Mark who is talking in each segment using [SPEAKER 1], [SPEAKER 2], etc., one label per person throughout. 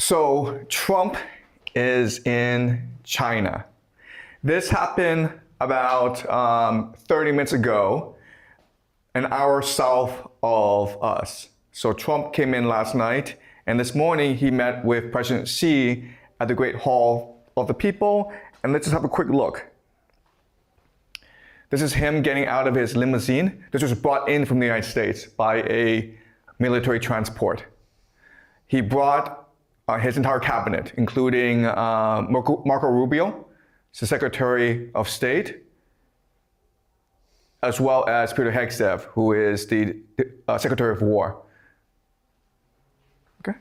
[SPEAKER 1] So Trump is in China. This happened about 30 minutes ago, an hour south of us. So Trump came in last night, and this morning he met with President Xi at the Great Hall of the People. And let's just have a quick look. This is him getting out of his limousine. This was brought in from the United States by a military transport. He brought his entire cabinet, including Marco Rubio, the Secretary of State, as well as Peter Hegseth, who is the Secretary of War. Okay.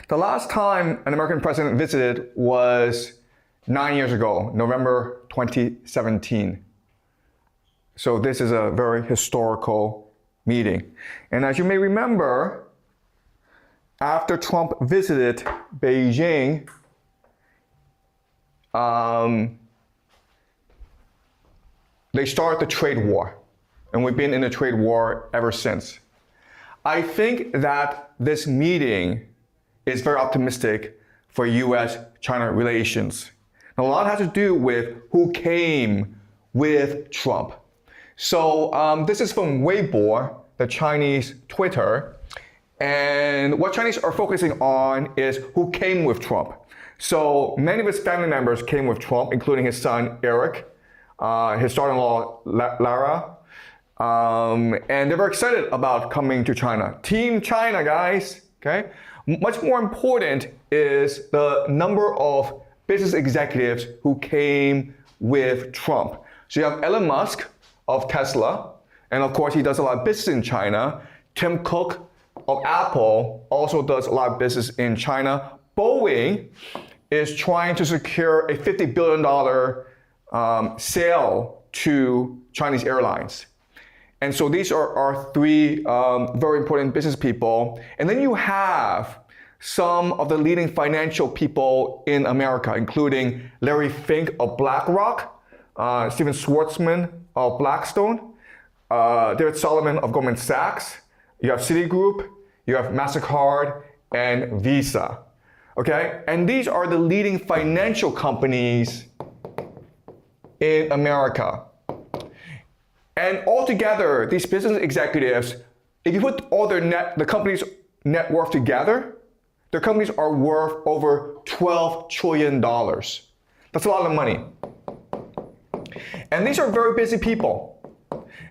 [SPEAKER 1] The last time an American president visited was 9 years ago, November 2017. So this is a very historical meeting. And as you may remember, after Trump visited Beijing, they started the trade war. And we've been in a trade war ever since. I think that this meeting is very optimistic for US-China relations. Now, a lot has to do with who came with Trump. So this is from Weibo, the Chinese Twitter. And what Chinese are focusing on is who came with Trump. So many of his family members came with Trump, including his son, Eric, his daughter-in-law, Lara. And they're very excited about coming to China. Team China, guys, okay? Much more important is the number of business executives who came with Trump. So you have Elon Musk of Tesla, and of course he does a lot of business in China. Tim Cook of Apple also does a lot of business in China. Boeing is trying to secure a $50 billion sale to Chinese airlines. And so these are our three very important business people. And then you have some of the leading financial people in America, including Larry Fink of BlackRock, Steven Schwartzman of Blackstone, David Solomon of Goldman Sachs. You have Citigroup, you have MasterCard, and Visa. Okay? And these are the leading financial companies in America. And altogether, these business executives, if you put all the company's net worth together, their companies are worth over $12 trillion. That's a lot of money. And these are very busy people.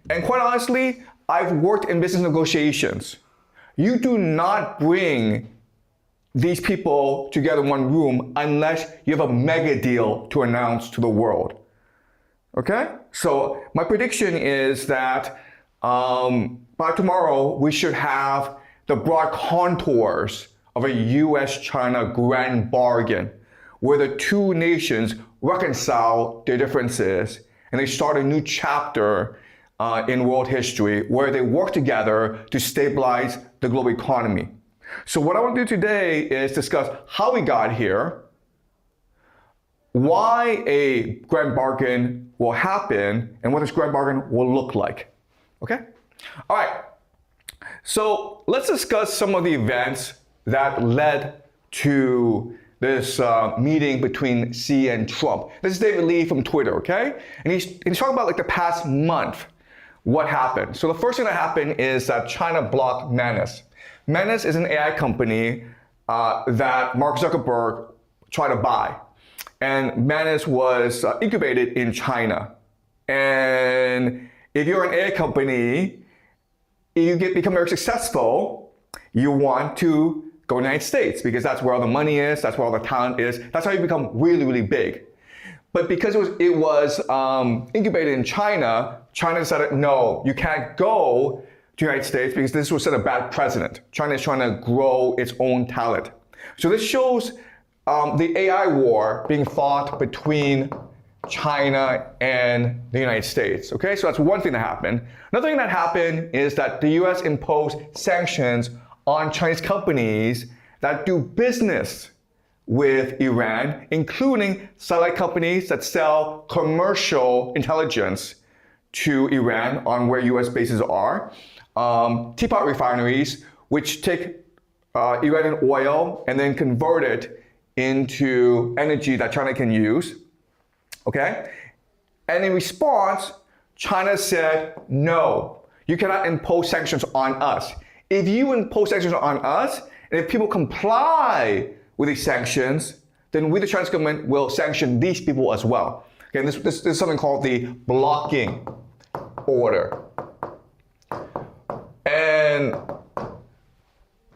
[SPEAKER 1] And quite honestly, I've worked in business negotiations. You do not bring these people together in one room unless you have a mega deal to announce to the world. Okay? So my prediction is that by tomorrow, we should have the broad contours of a US-China grand bargain where the two nations reconcile their differences and they start a new chapter in world history where they work together to stabilize the global economy. So what I want to do today is discuss how we got here, why a grand bargain will happen, and what this grand bargain will look like. Okay? All right. So let's discuss some of the events that led to this meeting between Xi and Trump. This is David Lee from Twitter, okay? And he's talking about like the past month, what happened. So the first thing that happened is that China blocked Manus. Manus is an AI company that Mark Zuckerberg tried to buy. And Manus was incubated in China. And if you're an AI company, you become very successful, you want to go to the United States because that's where all the money is, that's where all the talent is. That's how you become really, really big. But because it was incubated in China, China decided, no, you can't go to the United States because this would set a bad precedent. China is trying to grow its own talent. So this shows the AI war being fought between China and the United States. Okay, so that's one thing that happened. Another thing that happened is that the US imposed sanctions on Chinese companies that do business with Iran, including satellite companies that sell commercial intelligence to Iran on where US bases are, teapot refineries, which take Iranian oil and then convert it into energy that China can use, okay? And in response, China said, no, you cannot impose sanctions on us. If you impose sanctions on us, and if people comply with these sanctions, then we, the Chinese government, will sanction these people as well. Okay, this is something called the blocking order. And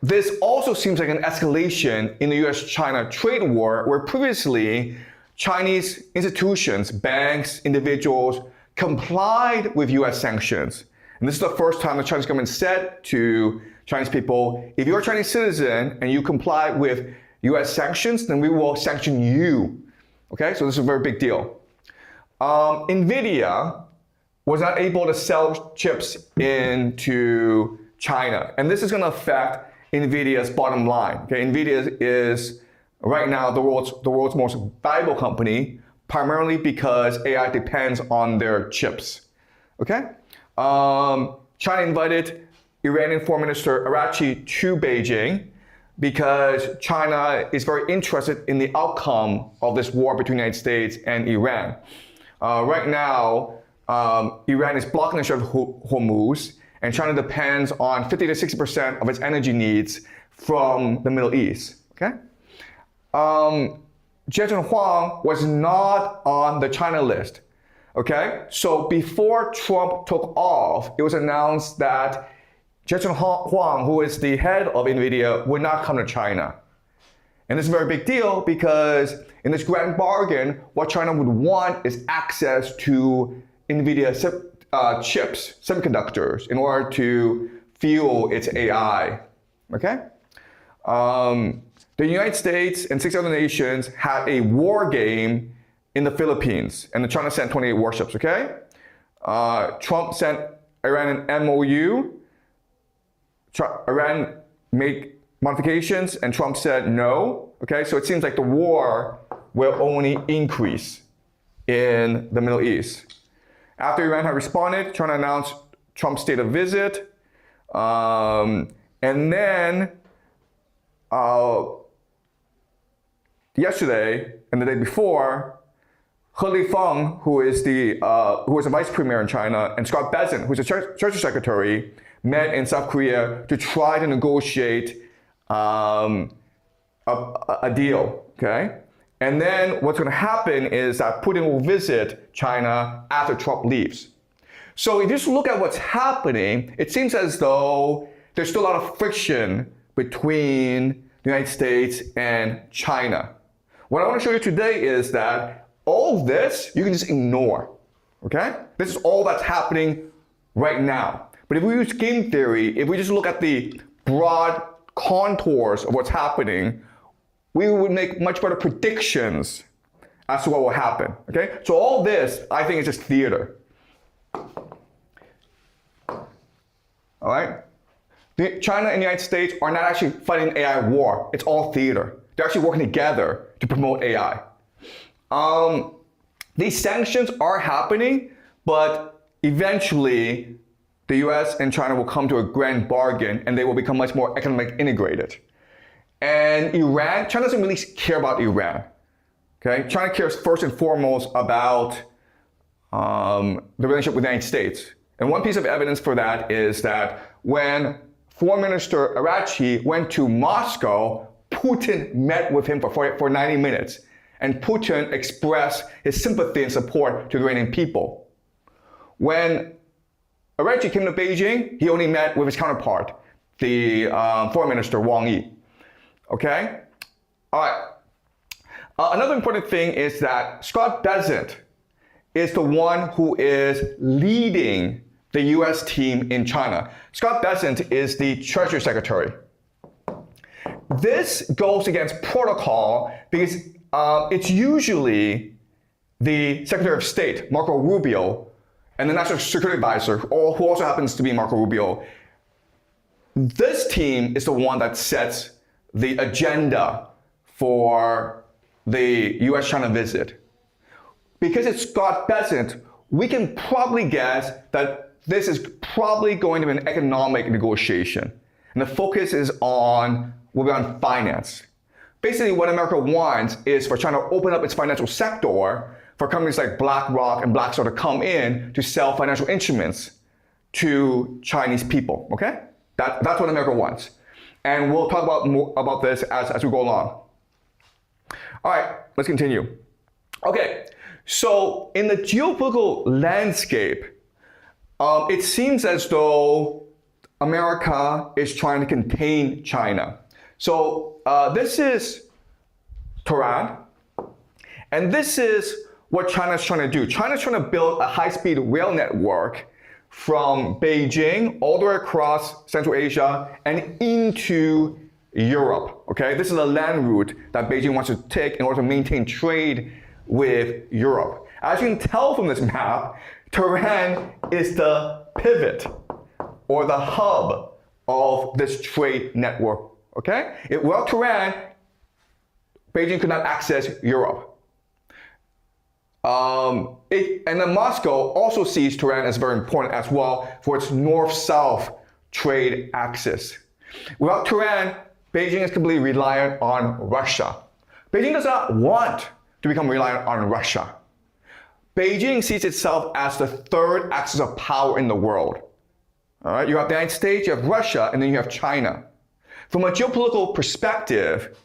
[SPEAKER 1] this also seems like an escalation in the US-China trade war, where previously Chinese institutions, banks, individuals complied with US sanctions. And this is the first time the Chinese government said to Chinese people, if you're a Chinese citizen and you comply with US sanctions, then we will sanction you. Okay, so this is a very big deal. NVIDIA was not able to sell chips into China, and this is going to affect NVIDIA's bottom line. Okay, NVIDIA is right now the world's most valuable company, primarily because AI depends on their chips. Okay, China invited Iranian Foreign Minister Araghchi to Beijing because China is very interested in the outcome of this war between the United States and Iran. Right now, Iran is blocking the Strait of Hormuz, and China depends on 50 to 60% of its energy needs from the Middle East. Okay, Jiang was not on the China list. Okay, so before Trump took off, it was announced that Jiang, who is the head of NVIDIA, would not come to China. And this is a very big deal because in this grand bargain, what China would want is access to NVIDIA chips, semiconductors, in order to fuel its AI. Okay? The United States and 6 other nations had a war game in the Philippines, and China sent 28 warships. Okay? Trump sent Iran an MOU. Iran made modifications, and Trump said no. Okay, so it seems like the war will only increase in the Middle East. After Iran had responded, China announced Trump's state of visit, and then yesterday and the day before, He Lifeng, who is a vice premier in China, and Scott Bessent, who's a Treasury Secretary, met in South Korea to try to negotiate a deal, okay? And then what's going to happen is that Putin will visit China after Trump leaves. So if you just look at what's happening, it seems as though there's still a lot of friction between the United States and China. What I want to show you today is that all of this you can just ignore, okay? This is all that's happening right now. But if we use game theory, if we just look at the broad contours of what's happening, we would make much better predictions as to what will happen, okay? So all this, I think, is just theater. All right? China and the United States are not actually fighting an AI war. It's all theater. They're actually working together to promote AI. These sanctions are happening, but eventually the US and China will come to a grand bargain and they will become much more economically integrated. And Iran, China doesn't really care about Iran. Okay? China cares first and foremost about the relationship with the United States. And one piece of evidence for that is that when Foreign Minister Araghchi went to Moscow, Putin met with him for 90 minutes. And Putin expressed his sympathy and support to the Iranian people. When Araghchi came to Beijing, he only met with his counterpart, the Foreign Minister Wang Yi. Okay? All right. Another important thing is that Scott Bessent is the one who is leading the US team in China. Scott Bessent is the Treasury Secretary. This goes against protocol because it's usually the Secretary of State, Marco Rubio, and the National Security Advisor, who also happens to be Marco Rubio. This team is the one that sets the agenda for the US-China visit. Because it's Scott Bessent, we can probably guess that this is probably going to be an economic negotiation. And the focus will be on finance. Basically, what America wants is for China to open up its financial sector for companies like BlackRock and Blackstone to come in to sell financial instruments to Chinese people, okay? That's what America wants. And we'll talk about more about this as we go along. All right, let's continue. Okay, so in the geopolitical landscape, it seems as though America is trying to contain China. So this is Taiwan, and this is what China's trying to do. China's trying to build a high-speed rail network from Beijing all the way across Central Asia and into Europe, okay? This is a land route that Beijing wants to take in order to maintain trade with Europe. As you can tell from this map, Taiwan is the pivot or the hub of this trade network, okay? Without Taiwan, Beijing could not access Europe. And then Moscow also sees Taiwan as very important as well for its north-south trade axis. Without Taiwan, Beijing is completely reliant on Russia. Beijing does not want to become reliant on Russia. Beijing sees itself as the third axis of power in the world. All right, you have the United States, you have Russia, and then you have China. From a geopolitical perspective,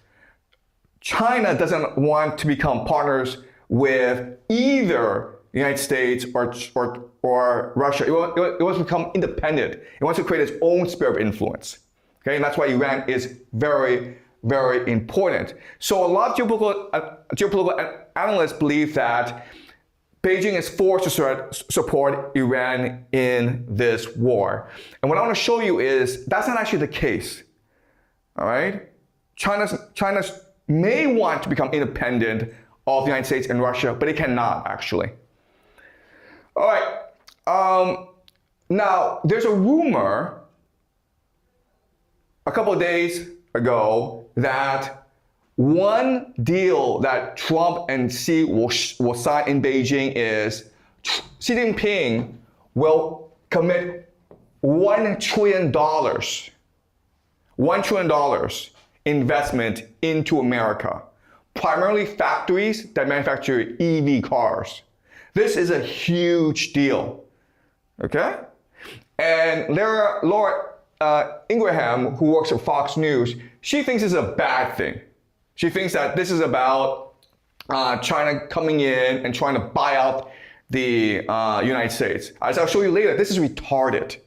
[SPEAKER 1] China doesn't want to become partners with either the United States or Russia. It wants to become independent. It wants to create its own sphere of influence. Okay, and that's why Iran is very, very important. So a lot of geopolitical analysts believe that Beijing is forced to support Iran in this war. And what I want to show you is that's not actually the case. All right? China may want to become independent of the United States and Russia, but it cannot actually. All right. Now, there's a rumor a couple of days ago that one deal that Trump and Xi will sign in Beijing is Xi Jinping will commit $1 trillion investment into America, primarily factories that manufacture EV cars. This is a huge deal, okay? And Laura Ingraham, who works at Fox News, she thinks it's a bad thing. She thinks that this is about China coming in and trying to buy out the United States. As I'll show you later, this is retarded.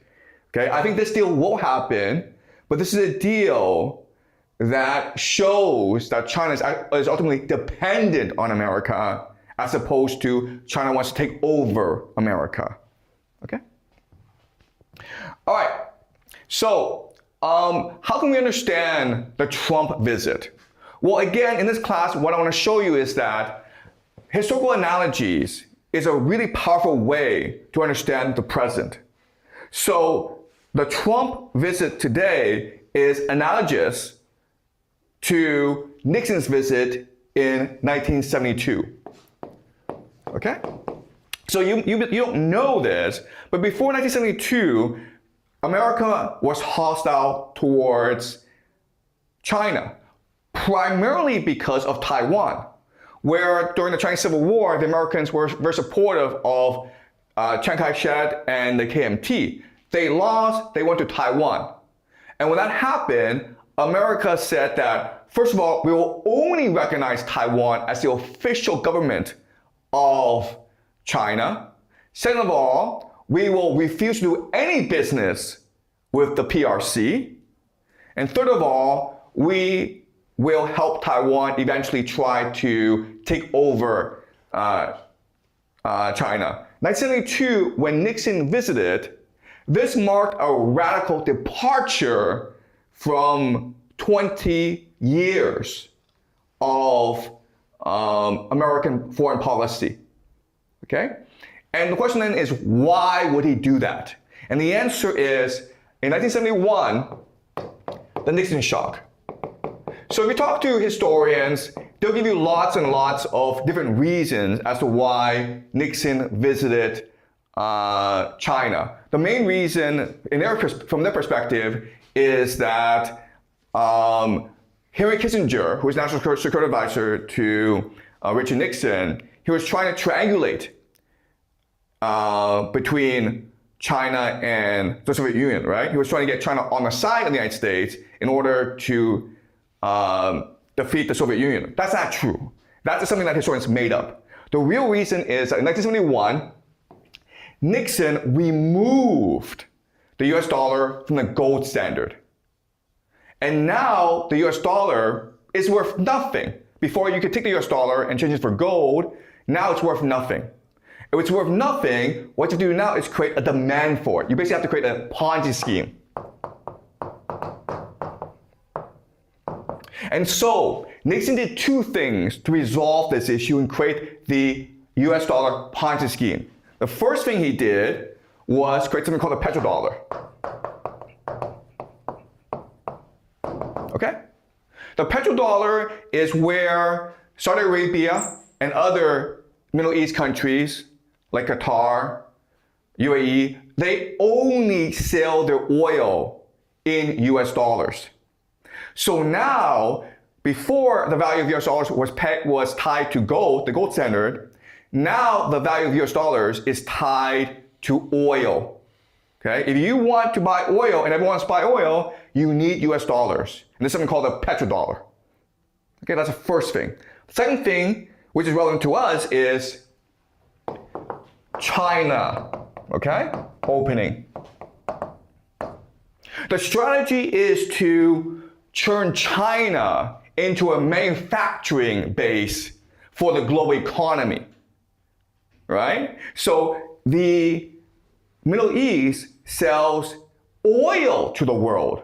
[SPEAKER 1] Okay, I think this deal will happen, but this is a deal that shows that China is ultimately dependent on America as opposed to China wants to take over America. Okay? All right. So, how can we understand the Trump visit? Well, again, in this class, what I want to show you is that historical analogies is a really powerful way to understand the present. So, the Trump visit today is analogous to Nixon's visit in 1972. Okay? So you don't know this, but before 1972, America was hostile towards China, primarily because of Taiwan, where during the Chinese Civil War, the Americans were very supportive of Chiang Kai-shek and the KMT. They lost, they went to Taiwan. And when that happened, America said that, first of all, we will only recognize Taiwan as the official government of China. Second of all, we will refuse to do any business with the PRC. And third of all, we will help Taiwan eventually try to take over China. 1972, when Nixon visited, this marked a radical departure from 20 years of American foreign policy. Okay? And the question then is, why would he do that? And the answer is, in 1971, the Nixon shock. So if you talk to historians, they'll give you lots and lots of different reasons as to why Nixon visited China. The main reason, from their perspective, is that Henry Kissinger, who was National Security Advisor to Richard Nixon, he was trying to triangulate between China and the Soviet Union, right? He was trying to get China on the side of the United States in order to defeat the Soviet Union. That's not true. That's just something that historians made up. The real reason is that in 1971, Nixon removed the US dollar from the gold standard. And now the US dollar is worth nothing. Before you could take the US dollar and change it for gold, now it's worth nothing. If it's worth nothing, what you do now is create a demand for it. You basically have to create a Ponzi scheme. And so Nixon did two things to resolve this issue and create the US dollar Ponzi scheme. The first thing he did was create something called a petrodollar. Okay? The petrodollar is where Saudi Arabia and other Middle East countries like Qatar, UAE, they only sell their oil in US dollars. So now, before the value of US dollars was tied to gold, the gold standard, now the value of US dollars is tied to oil. Okay? If you want to buy oil and everyone wants to buy oil, you need US dollars. And there's something called a petrodollar. Okay, that's the first thing. The second thing, which is relevant to us, is China. Okay? Opening. The strategy is to turn China into a manufacturing base for the global economy. Right? So the Middle East sells oil to the world.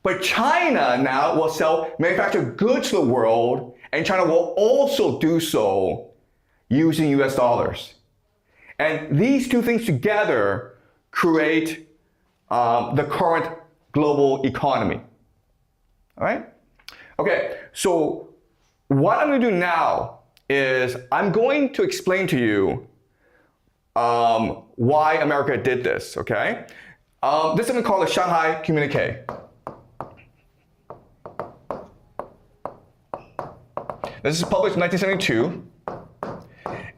[SPEAKER 1] But China now will sell manufactured goods to the world, and China will also do so using US dollars. And these two things together create the current global economy. All right? Okay, so what I'm going to do now is I'm going to explain to you why America did this, okay? This is something called the Shanghai Communique. This is published in 1972.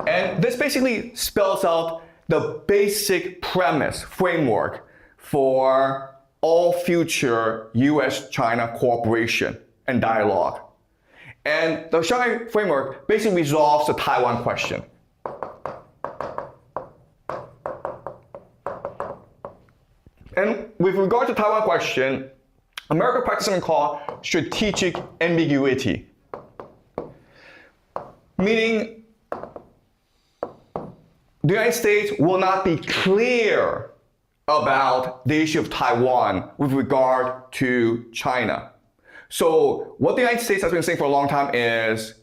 [SPEAKER 1] And this basically spells out the basic premise, framework for all future US-China cooperation and dialogue. And the Shanghai framework basically resolves the Taiwan question. And with regard to the Taiwan question, America practices something called strategic ambiguity. Meaning, the United States will not be clear about the issue of Taiwan with regard to China. So what the United States has been saying for a long time is,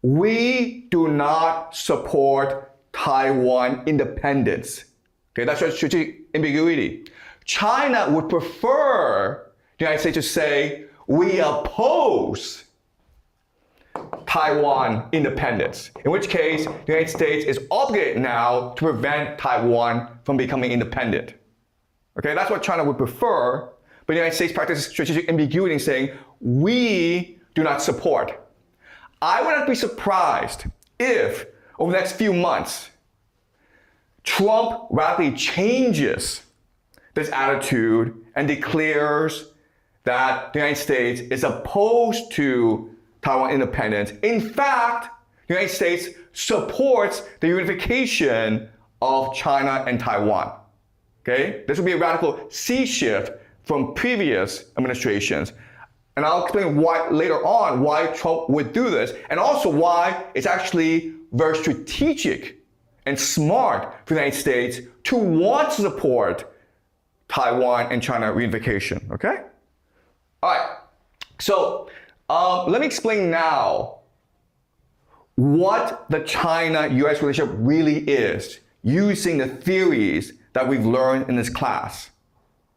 [SPEAKER 1] we do not support Taiwan independence. Okay, that's strategic ambiguity. China would prefer the United States to say, we oppose Taiwan independence, in which case the United States is obligated now to prevent Taiwan from becoming independent. Okay, that's what China would prefer, but the United States practices strategic ambiguity in saying, we do not support. I would not be surprised if, over the next few months, Trump radically changes this attitude and declares that the United States is opposed to Taiwan independence. In fact, the United States supports the unification of China and Taiwan. Okay? This would be a radical sea shift from previous administrations. And I'll explain why later on why Trump would do this, and also why it's actually very strategic and smart for the United States to want to support Taiwan and China reunification. Okay? All right. So let me explain now what the China-US relationship really is using the theories that we've learned in this class.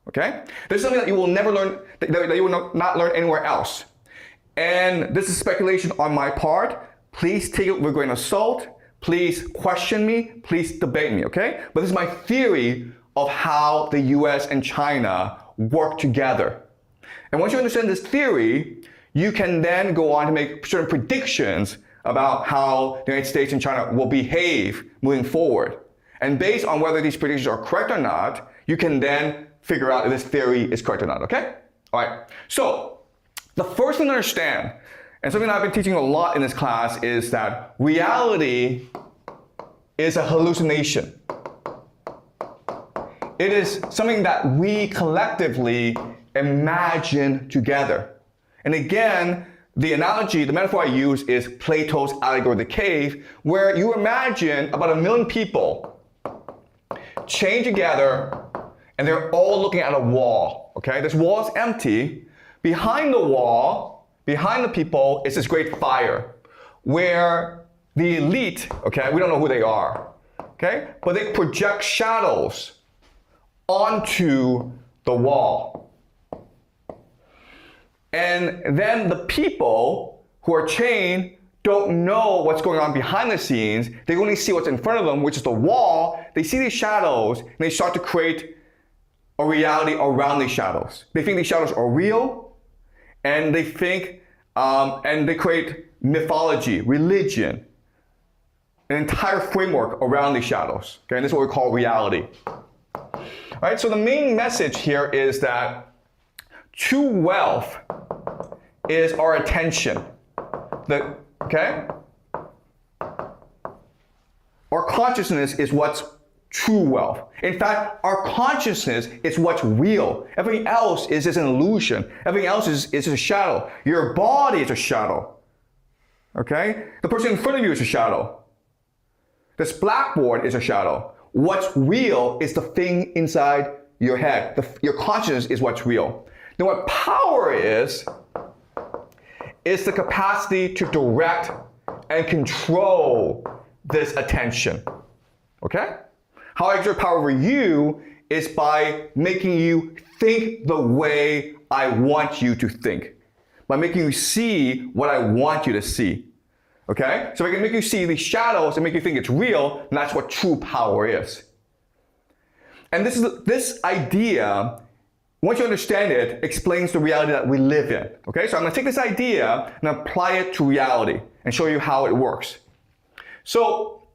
[SPEAKER 1] Okay? This is something that you will never learn, that you will not learn anywhere else. And this is speculation on my part. Please take it with a grain of salt. Please question me. Please debate me, okay? But this is my theory of how the US and China work together. And once you understand this theory, you can then go on to make certain predictions about how the United States and China will behave moving forward. And based on whether these predictions are correct or not, you can then figure out if this theory is correct or not, okay? All right, so the first thing to understand, and something that I've been teaching a lot in this class, is that reality is a hallucination. It is something that we collectively imagine together. And again, the analogy, the metaphor I use is Plato's allegory of the cave, where you imagine about 1 million people chained together and they're all looking at a wall, okay? This wall is empty. Behind the wall, behind the people, is this great fire where the elite, okay, we don't know who they are, okay? But they project shadows onto the wall. And then the people who are chained don't know what's going on behind the scenes. They only see what's in front of them, which is the wall. They see these shadows, and they start to create a reality around these shadows. They think these shadows are real, and they think, and they create mythology, religion, an entire framework around these shadows. Okay, and this is what we call reality. All right, so the main message here is that true wealth is our attention. Okay? Our consciousness is what's true wealth. In fact, our consciousness is what's real. Everything else is just an illusion. Everything else is a shadow. Your body is a shadow. Okay? The person in front of you is a shadow. This blackboard is a shadow. What's real is the thing inside your head. Your consciousness is what's real. Then what power is the capacity to direct and control this attention. Okay? How I exert power over you is by making you think the way I want you to think. By making you see what I want you to see. Okay? So if I can make you see these shadows and make you think it's real, then that's what true power is. And this idea, once you understand it, explains the reality that we live in. Okay, so I'm going to take this idea and apply it to reality and show you how it works. So,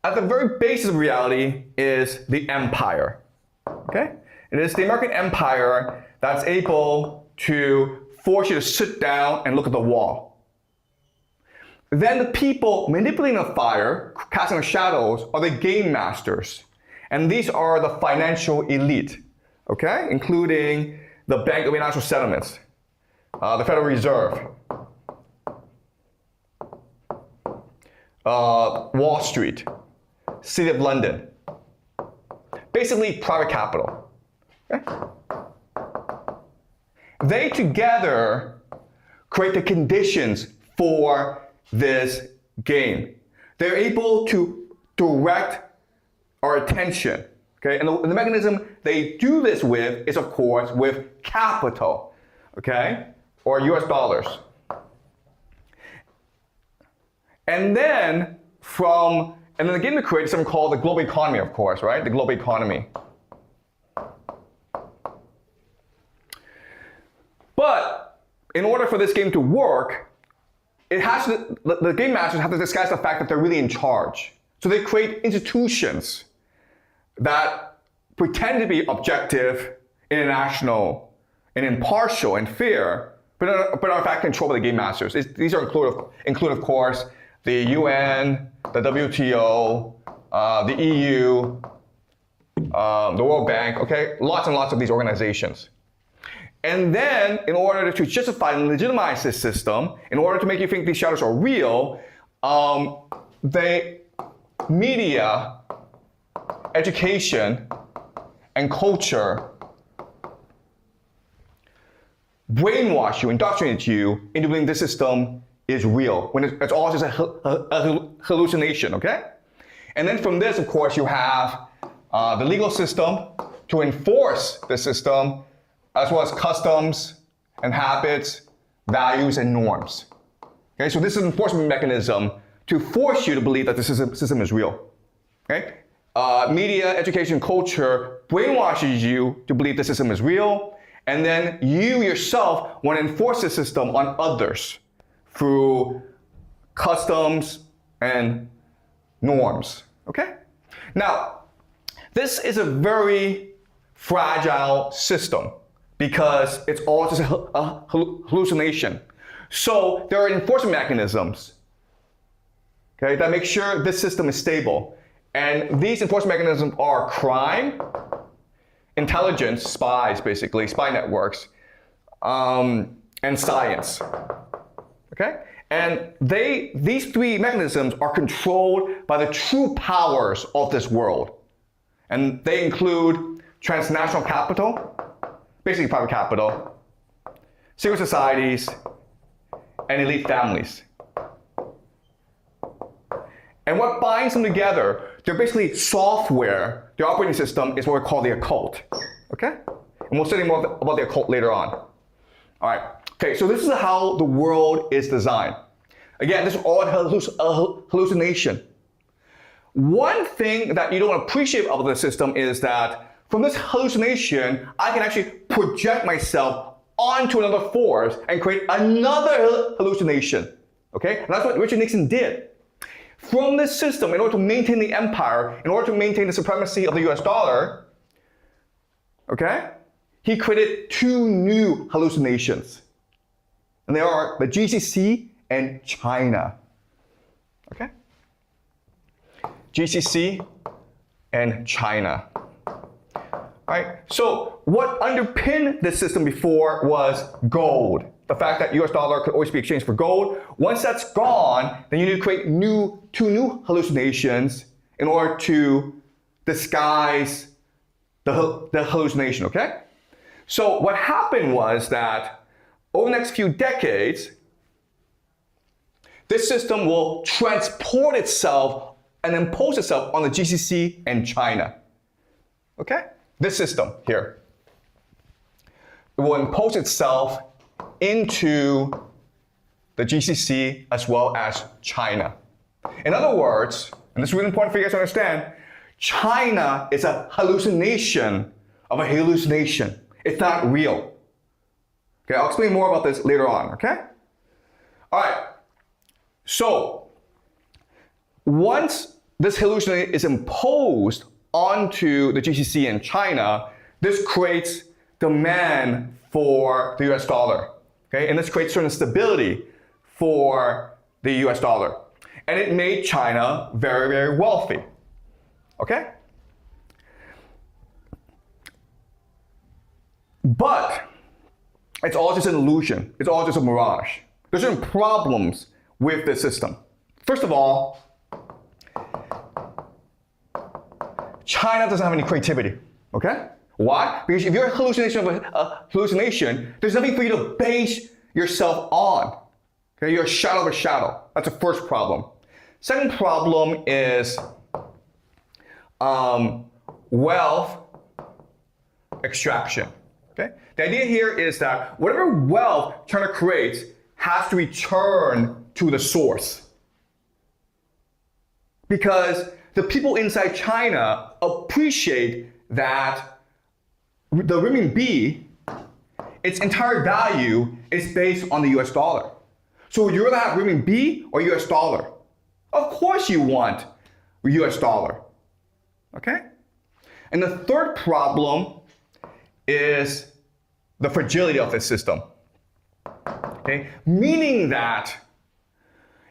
[SPEAKER 1] at the very basis of reality is the empire. Okay, it is the American empire that's able to force you to sit down and look at the wall. Then the people manipulating the fire, casting the shadows, are the game masters. And these are the financial elite, okay? Including the Bank of International Settlements, the Federal Reserve, Wall Street, City of London. Basically, private capital. Okay? They together create the conditions for this game. They're able to direct our attention, okay? And the mechanism they do this with is, of course, with capital, okay? Or US dollars. And then the game they create is something called the global economy, of course, right? The global economy. But in order for this game to work, the game masters have to disguise the fact that they're really in charge. So they create institutions that pretend to be objective, international, and impartial and fair, but are in fact controlled by the game masters. These are include of course, the UN, the WTO, the EU, the World Bank, okay? Lots and lots of these organizations. And then, in order to justify and legitimize this system, in order to make you think these shadows are real, media, education, and culture brainwash you, indoctrinate you into believing this system is real, when it's all just a hallucination, okay? And then from this, of course, you have the legal system to enforce the system, as well as customs and habits, values, and norms. Okay, so this is an enforcement mechanism to force you to believe that the system is real. Okay? Media, education, culture brainwashes you to believe the system is real, and then you yourself want to enforce the system on others through customs and norms. Okay? Now, this is a very fragile system because it's all just a hallucination. So there are enforcement mechanisms, okay, that make sure this system is stable. And these enforcement mechanisms are crime, intelligence, spies basically, spy networks, and science. Okay? And these three mechanisms are controlled by the true powers of this world. And they include transnational capital, basically private capital, secret societies, and elite families. And what binds them together, they're basically software. The operating system is what we call the occult. Okay? And we'll study more about the occult later on. All right. Okay, so this is how the world is designed. Again, this is all a hallucination. One thing that you don't appreciate about the system is that from this hallucination, I can actually project myself onto another force and create another hallucination. Okay? And that's what Richard Nixon did. From this system, in order to maintain the empire, in order to maintain the supremacy of the US dollar, okay, he created two new hallucinations. And they are the GCC and China. Okay? GCC and China. Right? So what underpinned this system before was gold. The fact that US dollar could always be exchanged for gold. Once that's gone, then you need to create two new hallucinations in order to disguise the hallucination, okay? So what happened was that over the next few decades, this system will transport itself and impose itself on the GCC and China. Okay? This system here. It will impose itself into the GCC as well as China. In other words, and this is really important for you guys to understand, China is a hallucination of a hallucination. It's not real. Okay, I'll explain more about this later on, okay? All right, so once this hallucination is imposed onto the GCC and China, this creates demand for the US dollar, okay? And this creates certain stability for the US dollar. And it made China very, very wealthy, okay? But it's all just an illusion. It's all just a mirage. There's certain problems with this system. First of all, China doesn't have any creativity, okay? Why? Because if you're a hallucination of a hallucination, there's nothing for you to base yourself on. Okay, you're a shadow of a shadow. That's the first problem. Second problem is wealth extraction. Okay? The idea here is that whatever wealth China creates has to return to the source. Because the people inside China appreciate that the renminbi, its entire value is based on the US dollar. So would you rather have renminbi or US dollar? Of course you want US dollar. Okay? And the third problem is the fragility of this system. Okay? Meaning that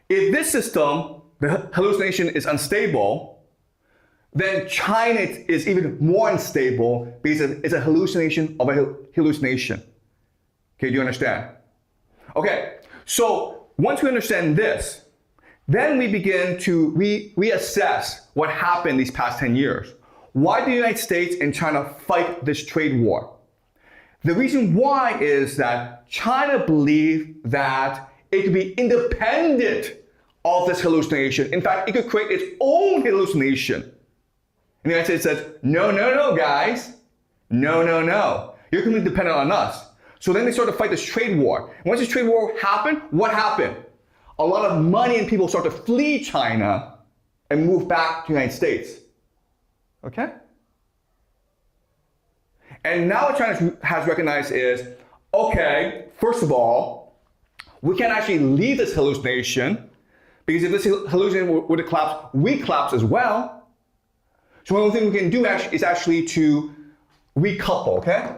[SPEAKER 1] if this system, the hallucination is unstable, then China is even more unstable because it's a hallucination of a hallucination. Okay, do you understand? Okay, so once we understand this, then we begin to reassess what happened these past 10 years. Why do the United States and China fight this trade war? The reason why is that China believed that it could be independent of this hallucination. In fact, it could create its own hallucination. And the United States says, no, no, no, guys. No, no, no. You're going to be dependent on us. So then they started to fight this trade war. And once this trade war happened, what happened? A lot of money and people start to flee China and move back to the United States. Okay? And now what China has recognized is, okay, first of all, we can't actually leave this hallucination, because if this hallucination were to collapse, we collapse as well. So one thing we can do is actually to recouple, okay?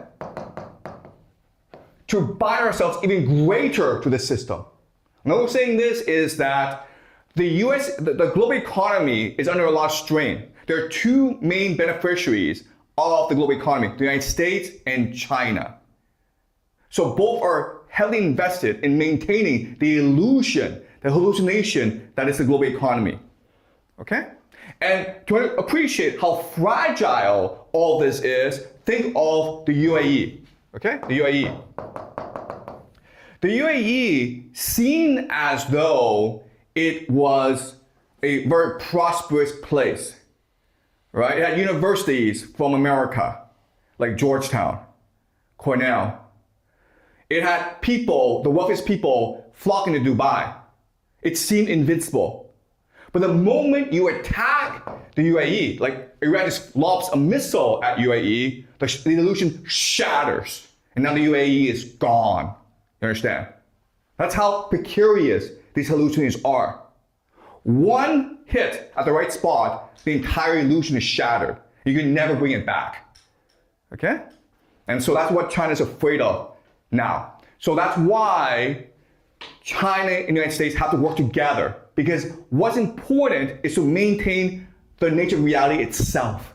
[SPEAKER 1] To bind ourselves even greater to the system. Another way of saying this is that the global economy is under a lot of strain. There are two main beneficiaries of the global economy, the United States and China. So both are heavily invested in maintaining the illusion, the hallucination that is the global economy. Okay? And to appreciate how fragile all this is, think of the UAE. Okay? The UAE. The UAE, seen as though it was a very prosperous place, right? It had universities from America, like Georgetown, Cornell. It had people, the wealthiest people, flocking to Dubai. It seemed invincible. But the moment you attack the UAE, like Iran just lobs a missile at UAE, the illusion shatters. And now the UAE is gone. You understand? That's how precarious these hallucinations are. One hit at the right spot, the entire illusion is shattered. You can never bring it back. Okay? And so that's what China's afraid of now. So that's why China and the United States have to work together, because what's important is to maintain the nature of reality itself.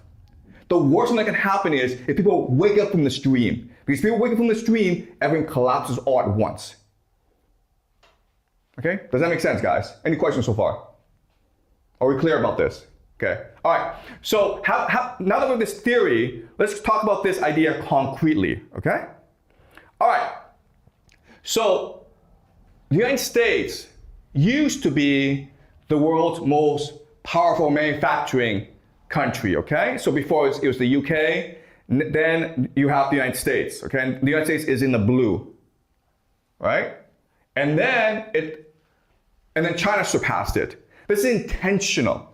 [SPEAKER 1] The worst thing that can happen is if people wake up from this dream. Because if people wake up from this dream, everything collapses all at once. Okay? Does that make sense, guys? Any questions so far? Are we clear about this? Okay. All right. So now that we have this theory, let's talk about this idea concretely. Okay? All right. So the United States used to be the world's most powerful manufacturing country. Okay? So before it was the UK, then you have the United States. Okay? And the United States is in the blue. Right? And then China surpassed it. This is intentional.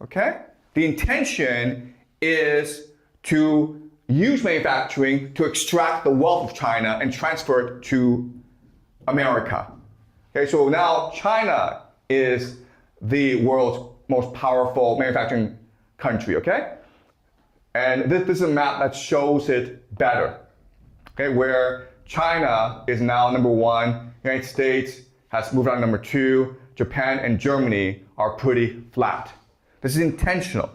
[SPEAKER 1] Okay? The intention is to use manufacturing to extract the wealth of China and transfer it to America. Okay, so now China is the world's most powerful manufacturing country, okay? And this is a map that shows it better. Okay, where China is now number 1, United States has moved on to number 2, Japan and Germany are pretty flat. This is intentional.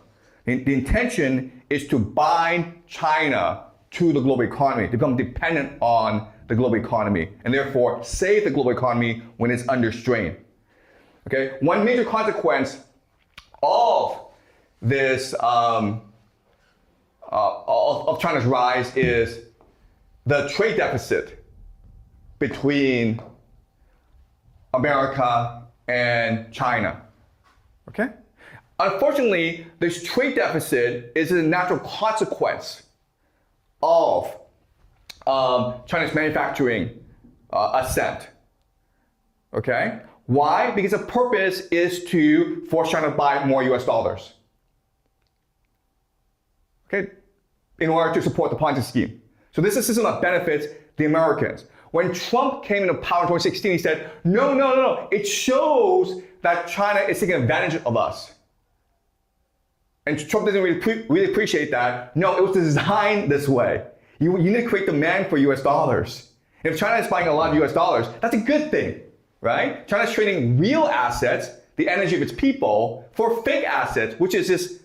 [SPEAKER 1] The intention is to bind China to the global economy, to become dependent on the global economy, and therefore save the global economy when it's under strain. Okay, one major consequence of this of China's rise is the trade deficit between America and China. Okay? Unfortunately, this trade deficit is a natural consequence of China's manufacturing ascent. Okay? Why? Because the purpose is to force China to buy more US dollars. Okay? In order to support the Ponzi scheme. So this is a system that benefits the Americans. When Trump came into power in 2016, he said, no, it shows that China is taking advantage of us. And Trump doesn't really appreciate that. No, it was designed this way. You need to create demand for US dollars. If China is buying a lot of US dollars, that's a good thing, right? China's trading real assets, the energy of its people, for fake assets, which is just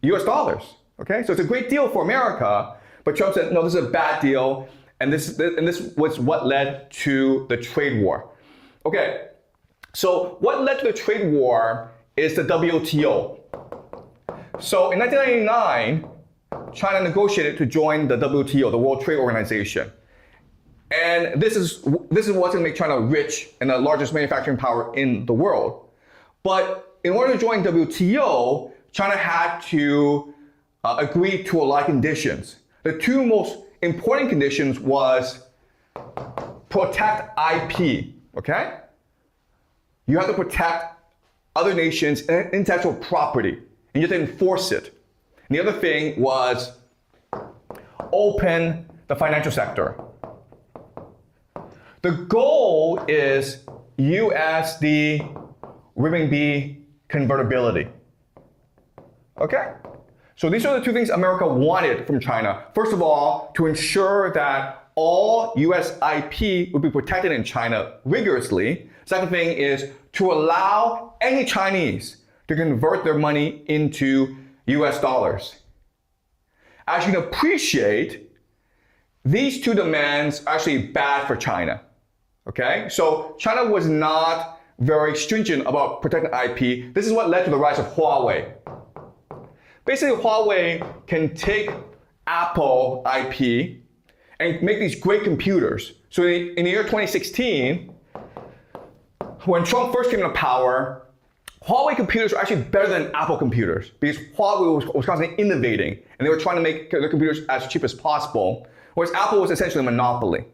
[SPEAKER 1] US dollars. Okay, so it's a great deal for America, but Trump said, no, this is a bad deal, and this was what led to the trade war. Okay, so what led to the trade war is the WTO. So in 1999, China negotiated to join the WTO, the World Trade Organization. And this is what's going to make China rich and the largest manufacturing power in the world. But in order to join WTO, China had to agree to a lot of conditions. The two most important conditions was protect IP, okay? You have to protect other nations' intellectual property, and you have to enforce it. And the other thing was open the financial sector. The goal is USD renminbi convertibility. Okay? So these are the two things America wanted from China. First of all, to ensure that all US IP would be protected in China rigorously. Second thing is to allow any Chinese to convert their money into US dollars. As you can appreciate, these two demands are actually bad for China. Okay? So China was not very stringent about protecting IP. This is what led to the rise of Huawei. Basically, Huawei can take Apple IP and make these great computers. So in the year 2016, when Trump first came into power, Huawei computers were actually better than Apple computers because Huawei was constantly innovating and they were trying to make their computers as cheap as possible, whereas Apple was essentially a monopoly.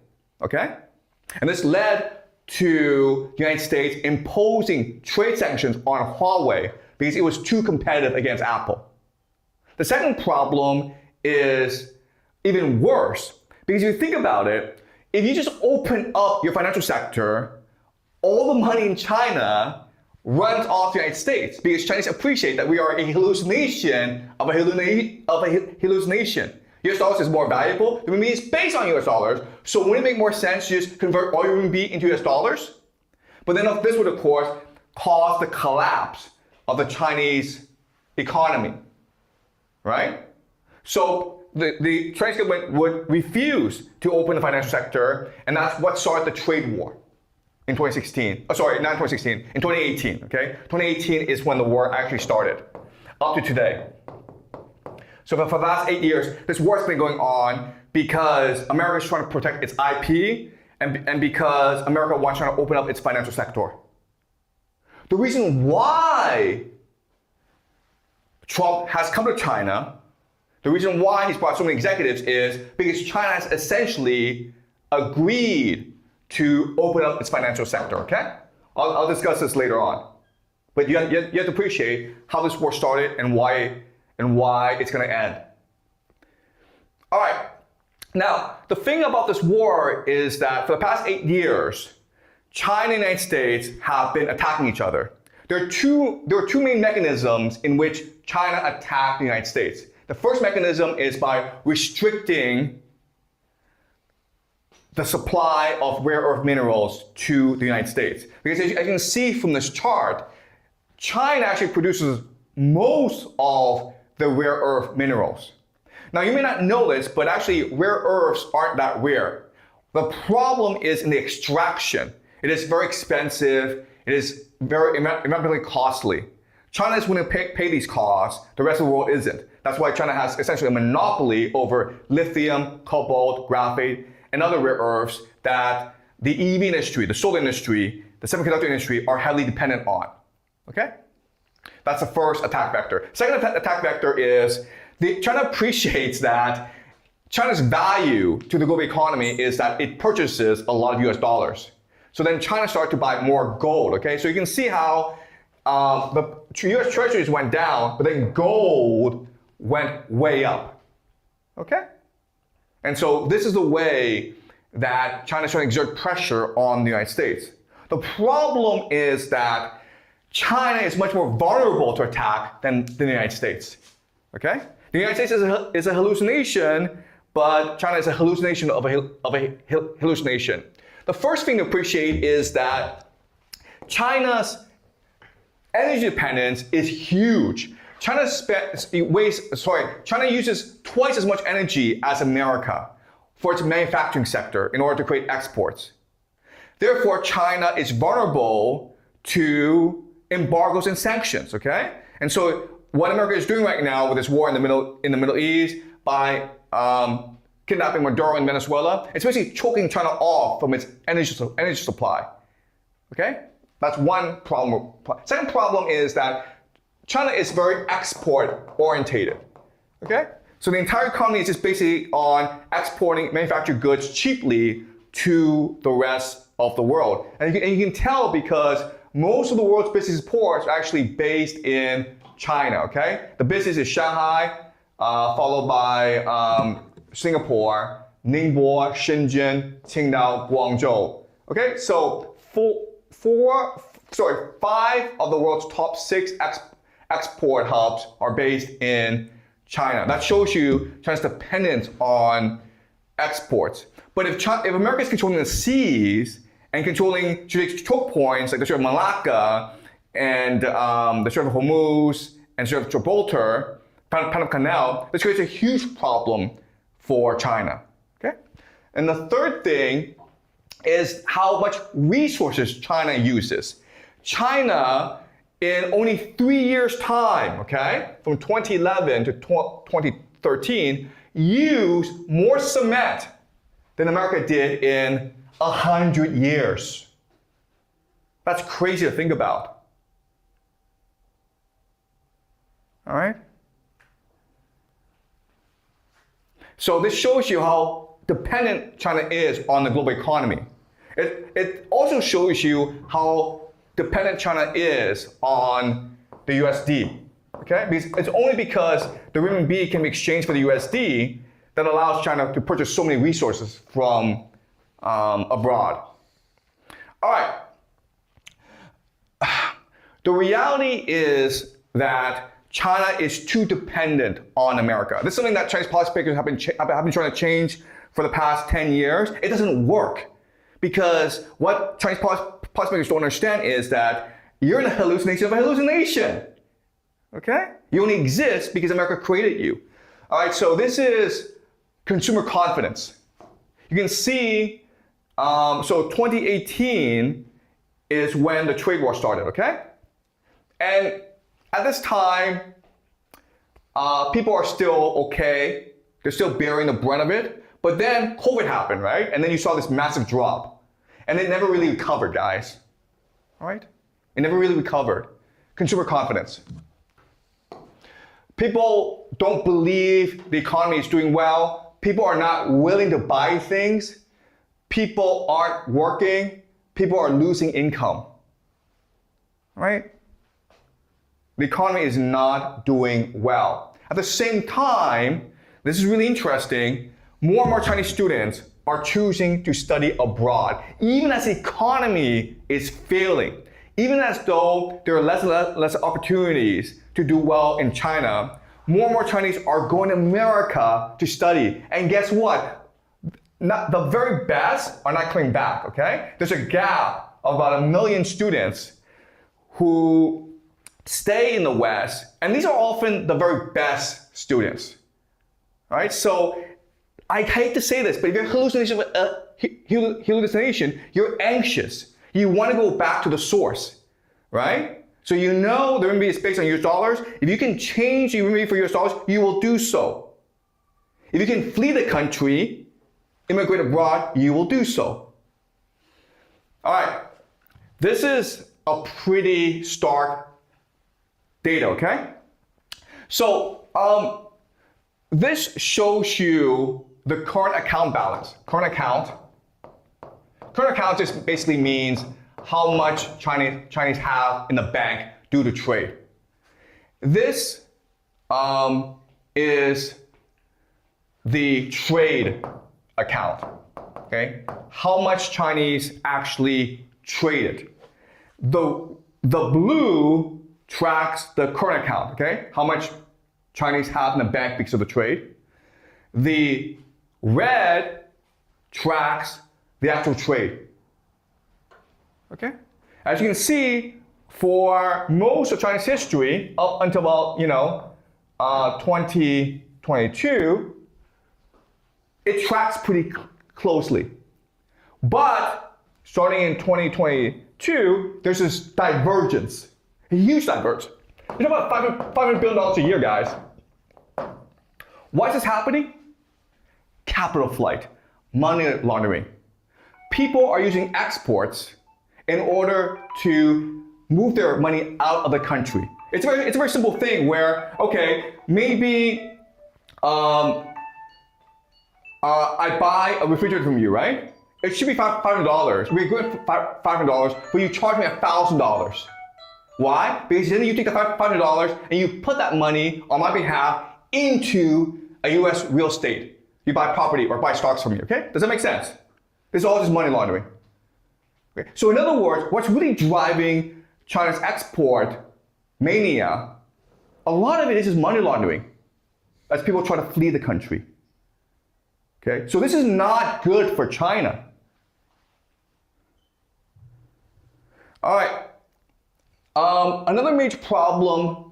[SPEAKER 1] Okay? And this led to the United States imposing trade sanctions on Huawei because it was too competitive against Apple. The second problem is even worse because if you think about it, if you just open up your financial sector, all the money in China runs off the United States because Chinese appreciate that we are a hallucination of a hallucination. US dollars is more valuable. The renminbi is based on US dollars, so wouldn't it make more sense to just convert all your renminbi into US dollars? But then this would, of course, cause the collapse of the Chinese economy, right? So the Chinese government would refuse to open the financial sector, and that's what started the trade war in 2016. Sorry, not 2016, in 2018, okay? 2018 is when the war actually started, up to today. So for the last 8 years, this war's been going on because America is trying to protect its IP and because America wants to open up its financial sector. The reason why Trump has come to China, the reason why he's brought so many executives is because China has essentially agreed to open up its financial sector, okay? I'll discuss this later on. But you have to appreciate how this war started and why it's going to end. All right. Now, the thing about this war is that for the past 8 years, China and the United States have been attacking each other. There are two main mechanisms in which China attacked the United States. The first mechanism is by restricting the supply of rare earth minerals to the United States. Because as you can see from this chart, China actually produces most of the rare earth minerals. Now you may not know this, but actually rare earths aren't that rare. The problem is in the extraction. It is very expensive. It is very immensely costly. China is willing to pay these costs. The rest of the world isn't. That's why China has essentially a monopoly over lithium, cobalt, graphite, and other rare earths that the EV industry, the solar industry, the semiconductor industry are heavily dependent on. Okay? That's the first attack vector. Second attack vector is China appreciates that China's value to the global economy is that it purchases a lot of US dollars. So then China started to buy more gold, okay? So you can see how the US treasuries went down, but then gold went way up, okay? And so this is the way that China is trying to exert pressure on the United States. The problem is that China is much more vulnerable to attack than the United States, okay? The United States is a hallucination, but China is a hallucination of a hallucination. The first thing to appreciate is that China's energy dependence is huge. China uses twice as much energy as America for its manufacturing sector in order to create exports. Therefore, China is vulnerable to embargoes and sanctions, okay? And so what America is doing right now with this war in the Middle East by kidnapping Maduro in Venezuela, it's basically choking China off from its energy supply, okay? That's one problem. Second problem is that China is very export orientated, okay? So the entire economy is just basically on exporting manufactured goods cheaply to the rest of the world. And you can tell because most of the world's business ports are actually based in China, okay? The business is Shanghai, followed by Singapore, Ningbo, Shenzhen, Qingdao, Guangzhou. Okay, so 5 of the world's top 6 export hubs are based in China. That shows you China's dependence on exports. But if America is controlling the seas and controlling strategic choke points like the Strait of Malacca and the Strait of Hormuz and Strait of Gibraltar, Panama Canal, this creates a huge problem for China. Okay? And the third thing is how much resources China uses. China, in only 3 years' time, okay, from 2011 to 2013, used more cement than America did in 100 years. That's crazy to think about. All right? So this shows you how dependent China is on the global economy. It also shows you how dependent China is on the USD. Okay? Because it's only because the renminbi can be exchanged for the USD that allows China to purchase so many resources from abroad. All right. The reality is that China is too dependent on America. This is something that Chinese policymakers have been trying to change for the past 10 years. It doesn't work because what Chinese policymakers don't understand is that you're in a hallucination of a hallucination. Okay? You only exist because America created you. All right, so this is consumer confidence. You can see, so 2018 is when the trade war started, okay? And at this time, people are still okay. They're still bearing the brunt of it. But then COVID happened, right? And then you saw this massive drop. And it never really recovered, guys. All right? It never really recovered. Consumer confidence. People don't believe the economy is doing well. People are not willing to buy things. People aren't working. People are losing income. Right? The economy is not doing well. At the same time, this is really interesting, more and more Chinese students are choosing to study abroad, even as the economy is failing. Even as though there are less and less opportunities to do well in China, more and more Chinese are going to America to study. And guess what? The very best are not coming back, okay? There's a gap of about 1 million students who stay in the West, and these are often the very best students. All right, so I hate to say this, but if you're hallucination, you're anxious. You want to go back to the source, right? So you know the renminbi is based on US dollars. If you can change the renminbi for US dollars, you will do so. If you can flee the country, immigrate abroad, you will do so. All right, this is a pretty stark data, okay? So this shows you the current account balance. Current account just basically means how much Chinese have in the bank due to trade. This is the trade account, okay? How much Chinese actually traded. The blue tracks the current account, okay? How much Chinese have in the bank because of the trade. The red tracks the actual trade, okay? As you can see, for most of China's history, up until about, 2022, it tracks pretty closely. But starting in 2022, there's this divergence. A huge divergence. It's about $500 billion a year, guys. Why is this happening? Capital flight, money laundering. People are using exports in order to move their money out of the country. It's a very simple thing where, okay, maybe I buy a refrigerator from you, right? it should be $500. We're good for $500, but you charge me $1,000. Why? Because then you take the $500 and you put that money on my behalf into a US real estate. You buy property or buy stocks from me, okay? Does that make sense? This is all just money laundering. Okay? So in other words, what's really driving China's export mania, a lot of it is just money laundering as people try to flee the country. Okay? So this is not good for China. All right. Another major problem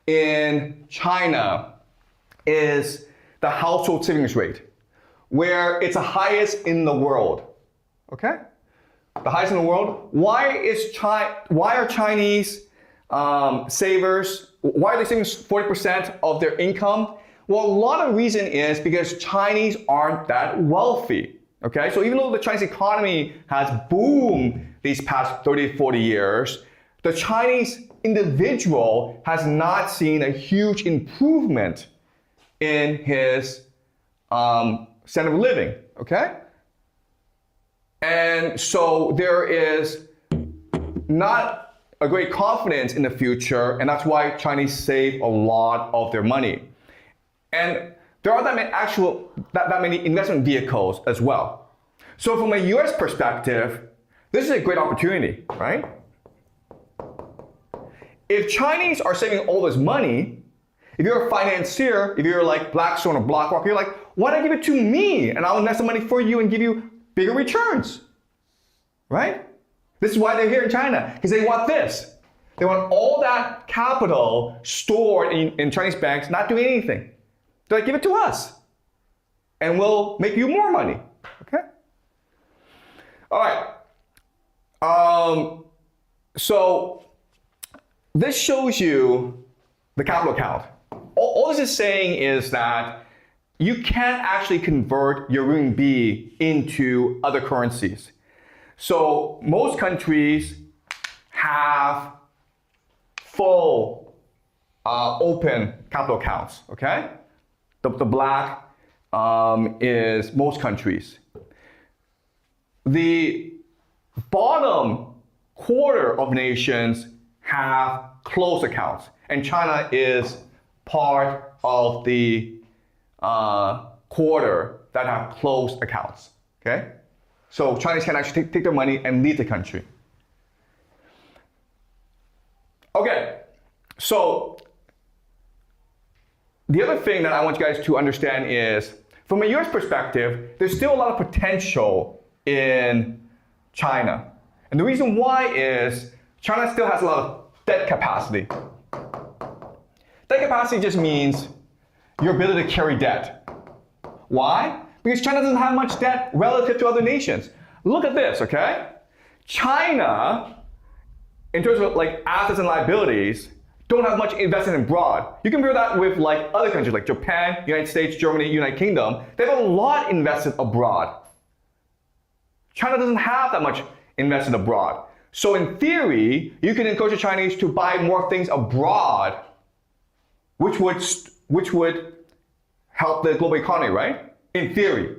[SPEAKER 1] in China is the household savings rate, where it's the highest in the world. Okay? The highest in the world. Why are Chinese savers, why are they saving 40% of their income? Well, a lot of reason is because Chinese aren't that wealthy. Okay? So even though the Chinese economy has boomed these past 30, 40 years, the Chinese individual has not seen a huge improvement in his standard of living, okay? And so there is not a great confidence in the future, and that's why Chinese save a lot of their money. And there aren't that many investment vehicles as well. So from a US perspective, this is a great opportunity, right? If Chinese are saving all this money, if you're a financier, if you're like Blackstone or BlackRock, you're like, why don't I give it to me and I'll invest the money for you and give you bigger returns, right? This is why they're here in China, because they want this. They want all that capital stored in Chinese banks, not doing anything. They're like, give it to us and we'll make you more money, okay? All right. So this shows you the capital account. All this is saying is that you can't actually convert your RMB into other currencies. So most countries have full open capital accounts, okay? The black is most countries. The bottom quarter of nations have closed accounts, and China is part of the quarter that have closed accounts, okay? So Chinese can actually take their money and leave the country. Okay, so the other thing that I want you guys to understand is, from a US perspective, there's still a lot of potential in China. And the reason why is China still has a lot of debt capacity. Debt capacity just means your ability to carry debt. Why? Because China doesn't have much debt relative to other nations. Look at this, okay? China, in terms of like assets and liabilities, don't have much invested abroad. You compare that with like other countries like Japan, United States, Germany, United Kingdom. They have a lot invested abroad. China doesn't have that much invested abroad. So in theory, you can encourage the Chinese to buy more things abroad, which would help the global economy, right? In theory.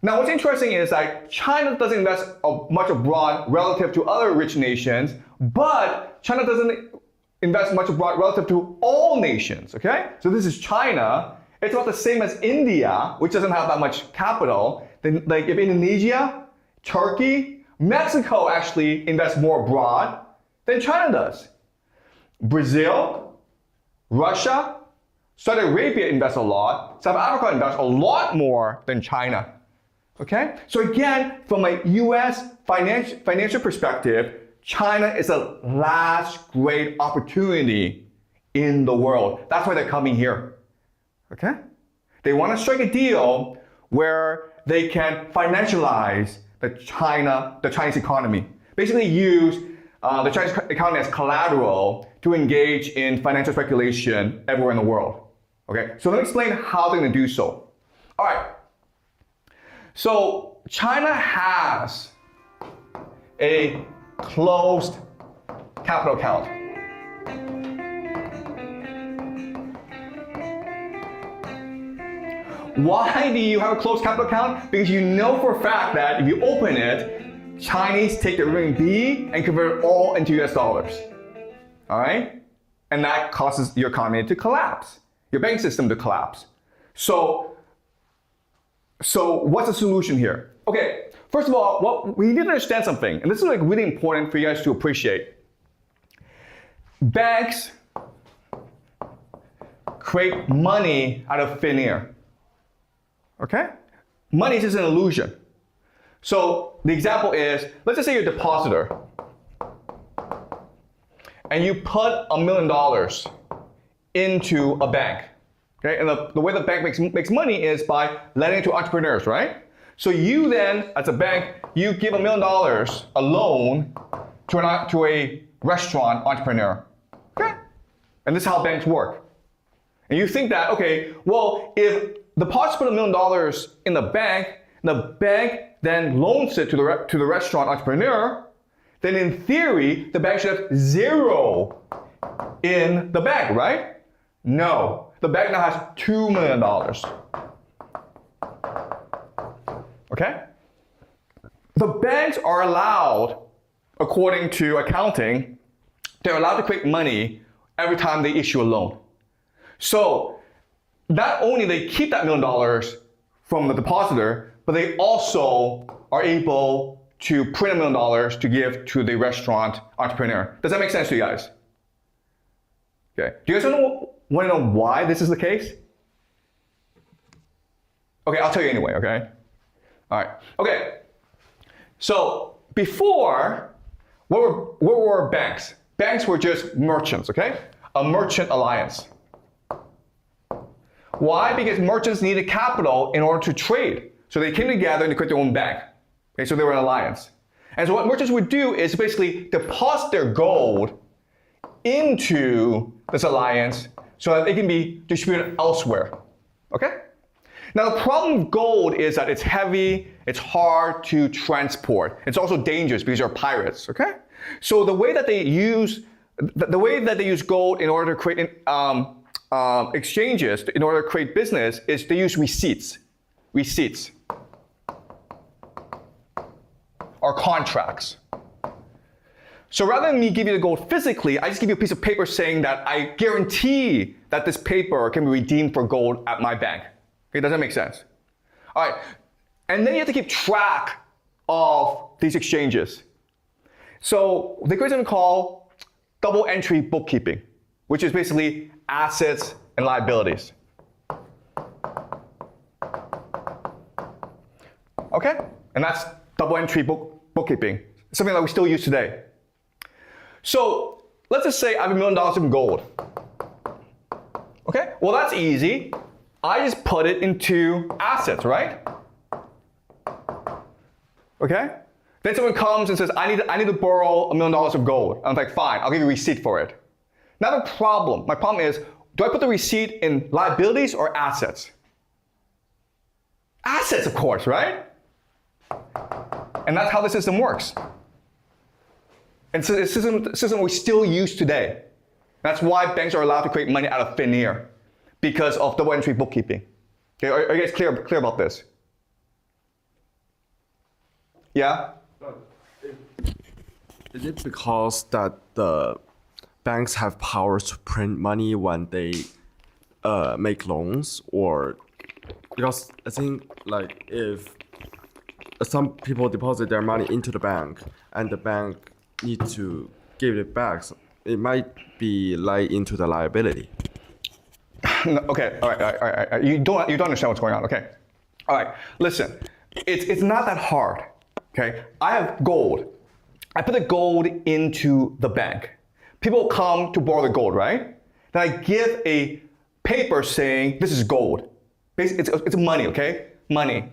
[SPEAKER 1] Now, what's interesting is that China doesn't invest much abroad relative to other rich nations, but China doesn't invest much abroad relative to all nations, okay? So this is China. It's about the same as India, which doesn't have that much capital. Then, like if Indonesia, Turkey, Mexico actually invest more abroad than China does. Brazil, Russia, Saudi Arabia invests a lot. South Africa invests a lot more than China. Okay? So again, from a US financial perspective, China is the last great opportunity in the world. That's why they're coming here. Okay? They want to strike a deal where they can financialize the Chinese economy. Basically use the Chinese economy as collateral to engage in financial speculation everywhere in the world. Okay? So let me explain how they're going to do so. All right. So China has a closed capital account. Why do you have a closed capital account? Because you know for a fact that if you open it, Chinese take the RMB and convert it all into US dollars. All right? And that causes your economy to collapse, your banking system to collapse. So what's the solution here? Okay, first of all, we need to understand something, and this is like really important for you guys to appreciate. Banks create money out of thin air. Okay? Money is just an illusion. So the example is, let's just say you're a depositor and you put $1 million into a bank. Okay? And the way the bank makes money is by lending it to entrepreneurs, right? So you then, as a bank, you give $1 million a loan to a restaurant entrepreneur. Okay? And this is how banks work. And you think that, okay, well, if the deposit put $1 million in the bank then loans it to the restaurant entrepreneur, then in theory, the bank should have zero in the bank, right? No, the bank now has $2 million. Okay? The banks are allowed, according to accounting, they're allowed to create money every time they issue a loan. So not only they keep that $1 million from the depositor, but they also are able to print $1 million to give to the restaurant entrepreneur. Does that make sense to you guys? Okay. Do you guys want to know why this is the case? Okay, I'll tell you anyway, okay? All right. Okay. So before, what were banks? Banks were just merchants, okay? A merchant alliance. Why? Because merchants needed capital in order to trade. So they came together and they created their own bank. Okay, so they were an alliance. And so what merchants would do is basically deposit their gold into this alliance so that it can be distributed elsewhere. Okay? Now the problem with gold is that it's heavy, it's hard to transport. It's also dangerous because you're pirates, okay? So the way that they use gold in order to create exchanges, in order to create business, is they use receipts. Or contracts. So rather than me give you the gold physically, I just give you a piece of paper saying that I guarantee that this paper can be redeemed for gold at my bank. Okay, does that make sense? All right, and then you have to keep track of these exchanges. So they create something called double entry bookkeeping, which is basically assets and liabilities. Okay, and that's double entry bookkeeping, something that we still use today. So let's just say I have $1 million in gold. Okay, well that's easy. I just put it into assets, right? Okay, then someone comes and says, I need to borrow $1 million of gold. I'm like, fine, I'll give you a receipt for it. Now the problem, my problem is, do I put the receipt in liabilities or assets? Assets, of course, right? And that's how the system works. And so it's a system we still use today. That's why banks are allowed to create money out of thin air, because of double entry bookkeeping. Okay, are you guys clear about this? Yeah?
[SPEAKER 2] Is it because that the banks have powers to print money when they make loans, or because I think like if some people deposit their money into the bank and the bank need to give it back, so it might be like into the liability.
[SPEAKER 1] No, okay, all right. You don't understand what's going on. Okay, all right. Listen, it's not that hard. Okay, I have gold. I put the gold into the bank. People come to borrow the gold, right? Then I give a paper saying this is gold. Basically, it's money. Okay, money.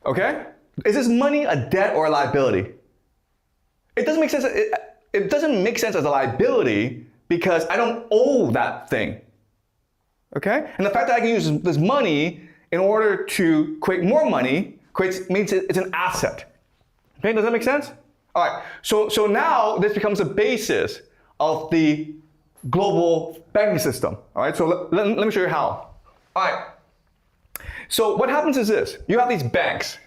[SPEAKER 1] Okay, is this money a debt or a liability? It doesn't make sense. It doesn't make sense as a liability because I don't owe that thing. Okay? And the fact that I can use this money in order to create more money means it's an asset. Okay, does that make sense? All right, so now this becomes the basis of the global banking system. All right, so let me show you how. All right, so what happens is this. You have these banks.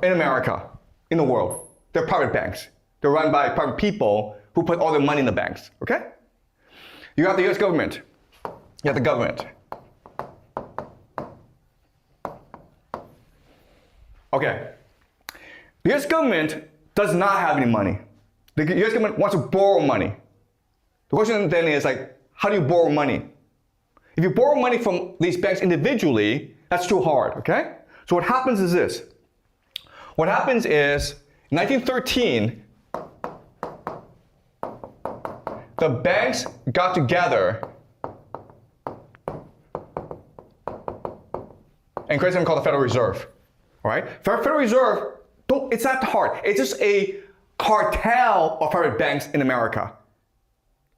[SPEAKER 1] In America, in the world, they're private banks. They're run by private people who put all their money in the banks, okay? You have the US government. You have the government. Okay. The US government does not have any money. The US government wants to borrow money. The question then is like, how do you borrow money? If you borrow money from these banks individually, that's too hard, okay? So what happens is this. What happens is, in 1913, the banks got together and created something called the Federal Reserve. All right? Federal Reserve, it's not hard. It's just a cartel of private banks in America.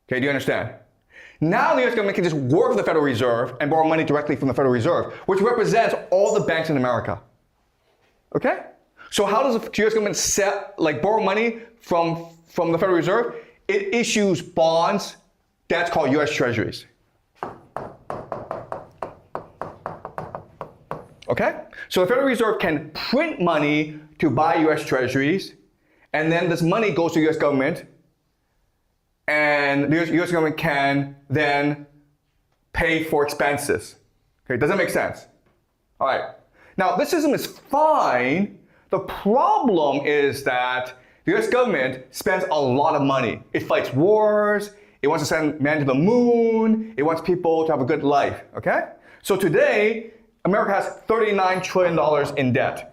[SPEAKER 1] Okay, do you understand? Now the US government can just work with the Federal Reserve and borrow money directly from the Federal Reserve, which represents all the banks in America. Okay? So how does the US government borrow money from the Federal Reserve? It issues bonds, that's called US Treasuries. Okay? So the Federal Reserve can print money to buy US Treasuries, and then this money goes to the US government, and the US government can then pay for expenses. Okay, does that make sense? All right. Now, this system is fine. The problem is that the US government spends a lot of money. It fights wars, it wants to send men to the moon, it wants people to have a good life, okay? So today, America has $39 trillion in debt.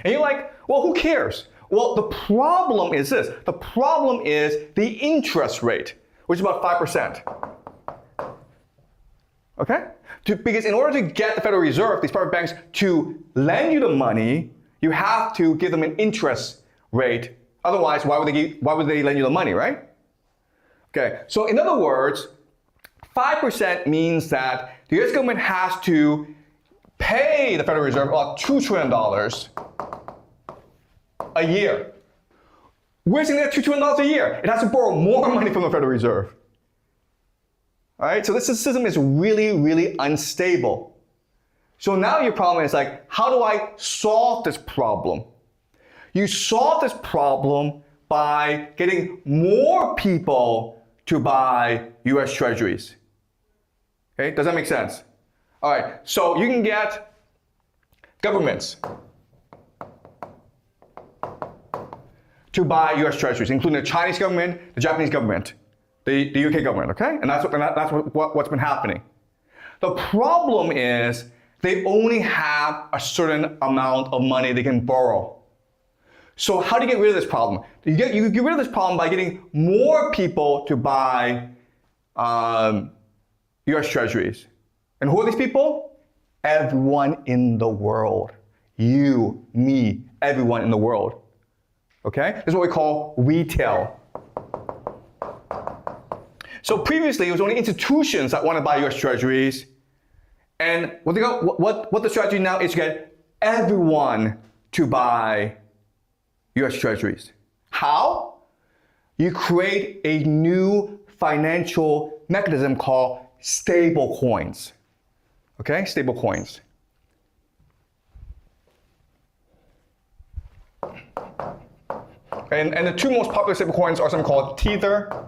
[SPEAKER 1] And you're like, well, who cares? Well, the problem is this. The problem is the interest rate, which is about 5%. Okay? Because in order to get the Federal Reserve, these private banks, to lend you the money, you have to give them an interest rate. Otherwise, why would they lend you the money, right? Okay, so in other words, 5% means that the US government has to pay the Federal Reserve about $2 trillion a year. Where's it going to get $2 trillion a year? It has to borrow more money from the Federal Reserve. All right, so this system is really, really unstable. So now your problem is like, how do I solve this problem? You solve this problem by getting more people to buy US Treasuries. Okay, does that make sense? All right, so you can get governments to buy US Treasuries, including the Chinese government, the Japanese government, the UK government, okay? And that's what's been happening. The problem is they only have a certain amount of money they can borrow. So how do you get rid of this problem? You get rid of this problem by getting more people to buy US Treasuries. And who are these people? Everyone in the world. You, me, everyone in the world. Okay? This is what we call retail. So previously, it was only institutions that want to buy US Treasuries. And what the strategy now is to get everyone to buy US Treasuries. How? You create a new financial mechanism called stable coins. Okay, stable coins. And the two most popular stable coins are something called Tether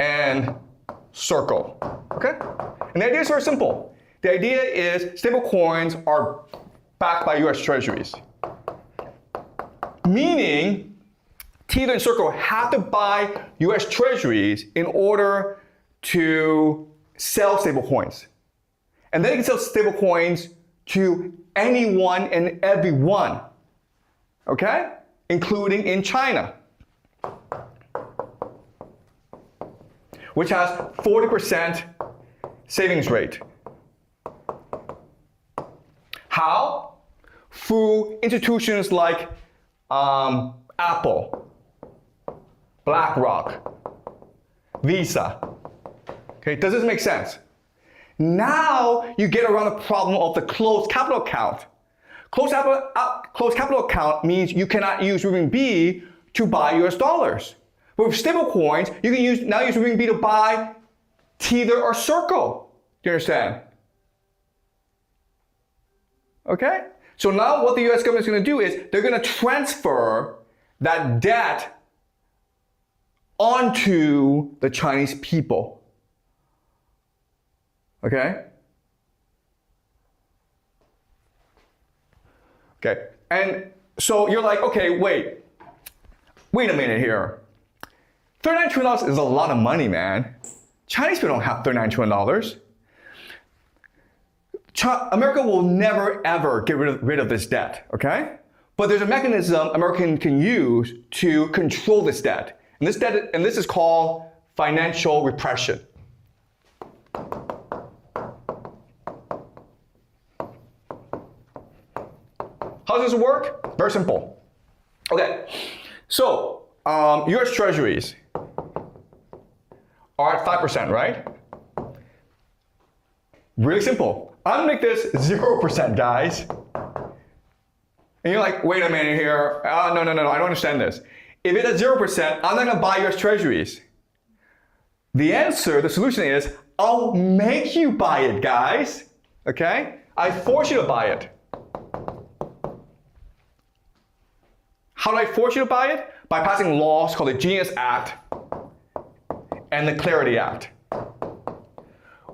[SPEAKER 1] and Circle. Okay? And the idea is very simple. The idea is stable coins are backed by US Treasuries. Meaning, Tether and Circle have to buy US Treasuries in order to sell stable coins. And then you can sell stable coins to anyone and everyone. Okay? Including in China, which has 40% savings rate. How? Through institutions like Apple, BlackRock, Visa. Okay, does this make sense? Now you get around the problem of the closed capital account. Closed capital account means you cannot use renminbi to buy US dollars. But with stable coins, you can now use renminbi to buy Tether or Circle. Do you understand? Okay? So now what the US government is going to do is they're going to transfer that debt onto the Chinese people. Okay? Okay. And so you're like, okay, wait a minute here. $39 trillion is a lot of money, man. Chinese people don't have $39 trillion. America will never ever get rid of this debt, okay? But there's a mechanism America can use to control this debt. And this is called financial repression. How does this work? Very simple. Okay, so US Treasuries are at 5%, right? Really simple. I'm gonna make this 0%, guys. And you're like, wait a minute here. No, I don't understand this. If it's at 0%, I'm not gonna buy US Treasuries. The solution is, I'll make you buy it, guys. Okay? I force you to buy it. How do I force you to buy it? By passing laws called the Genius Act and the Clarity Act,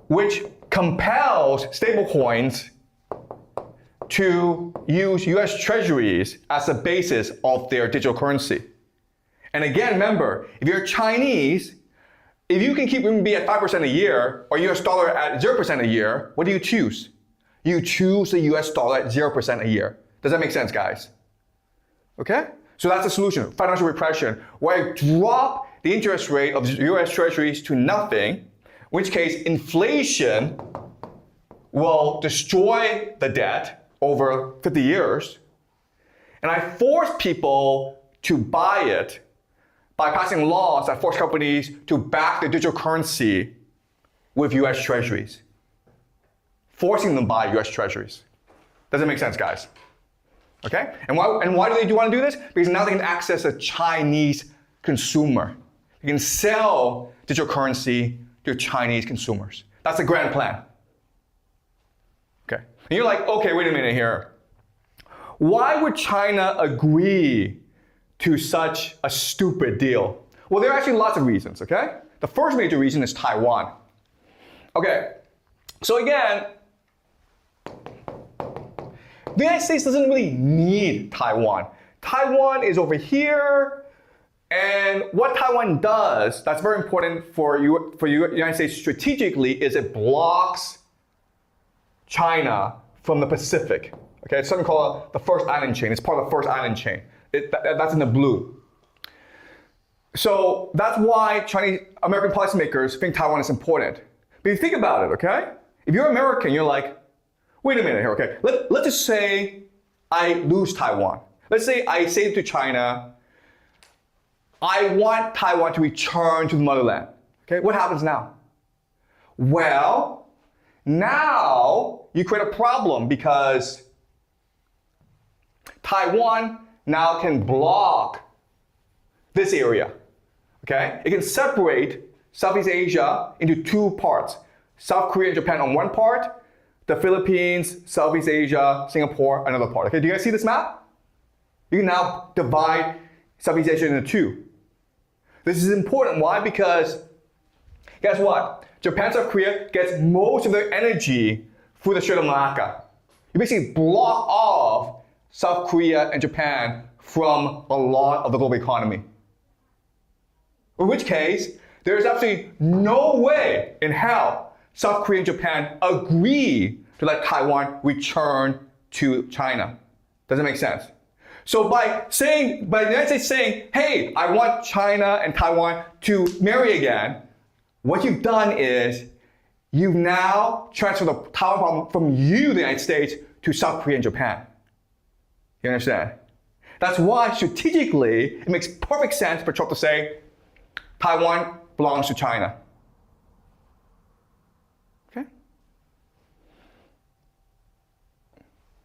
[SPEAKER 1] which compels stablecoins to use US Treasuries as the basis of their digital currency. And again, remember, if you're Chinese, if you can keep renminbi at 5% a year or US dollar at 0% a year, what do you choose? You choose the US dollar at 0% a year. Does that make sense, guys? Okay? So that's the solution, financial repression, where I drop the interest rate of US Treasuries to nothing, in which case inflation will destroy the debt over 50 years. And I force people to buy it by passing laws that force companies to back the digital currency with US Treasuries. Forcing them to buy US Treasuries. Does it make sense, guys? Okay? And why do they want to do this? Because now they can access a Chinese consumer. They can sell digital currency to Chinese consumers. That's the grand plan. Okay. And you're like, okay, wait a minute here. Why would China agree to such a stupid deal? Well, there are actually lots of reasons, okay? The first major reason is Taiwan. Okay. So again, the United States doesn't really need Taiwan. Taiwan is over here, and what Taiwan does that's very important for the United States strategically is it blocks China from the Pacific. Okay, it's something called the first island chain. It's part of the first island chain. That's in the blue. So that's why American policymakers think Taiwan is important. But if you think about it, okay? If you're American, you're like, wait a minute here, okay? Let's just say I lose Taiwan. Let's say I say to China, I want Taiwan to return to the motherland. Okay, what happens now? Well, now you create a problem because Taiwan now can block this area. Okay? It can separate Southeast Asia into two parts. South Korea and Japan on one part, the Philippines, Southeast Asia, Singapore, another part. Okay, do you guys see this map? You can now divide Southeast Asia into two. This is important. Why? Because guess what? Japan, South Korea gets most of their energy through the Strait of Malacca. You basically block off South Korea and Japan from a lot of the global economy. In which case, there is absolutely no way in hell South Korea and Japan agree to let Taiwan return to China. Does it make sense? So by the United States saying, hey, I want China and Taiwan to marry again, what you've done is you've now transferred the Taiwan problem from you, the United States, to South Korea and Japan. You understand? That's why strategically it makes perfect sense for Trump to say Taiwan belongs to China. Okay?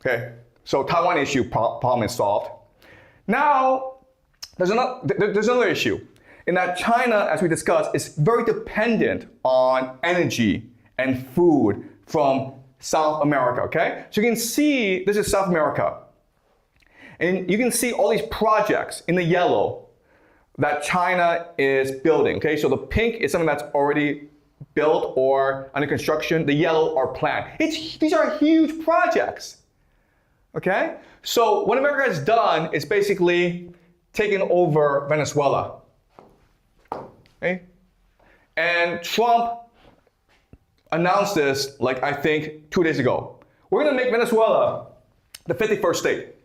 [SPEAKER 1] Okay, So Taiwan issue problem is solved. Now, there's another issue in that China, as we discussed, is very dependent on energy and food from South America, okay? So you can see, this is South America. And you can see all these projects in the yellow that China is building, okay? So the pink is something that's already built or under construction. The yellow are planned. These are huge projects, okay? So what America has done is basically taken over Venezuela, okay? And Trump announced this, like I think 2 days ago. We're gonna make Venezuela the 51st state.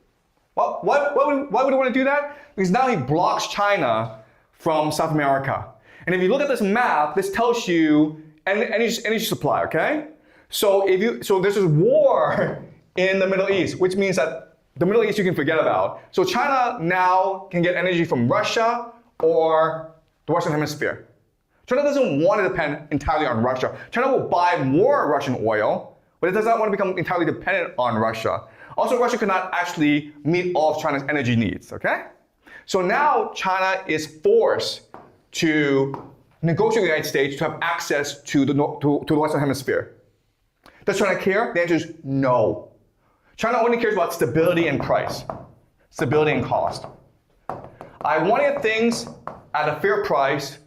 [SPEAKER 1] Well, why would he want to do that? Because now he blocks China from South America. And if you look at this map, this tells you energy supply, okay? So there's this war in the Middle East, which means that the Middle East you can forget about. So China now can get energy from Russia or the Western Hemisphere. China doesn't want to depend entirely on Russia. China will buy more Russian oil, but it does not want to become entirely dependent on Russia. Also, Russia cannot actually meet all of China's energy needs, okay? So now China is forced to negotiate with the United States to have access to the Western Hemisphere. Does China care? The answer is no. China only cares about stability and price, stability and cost. I want to get things at a fair price,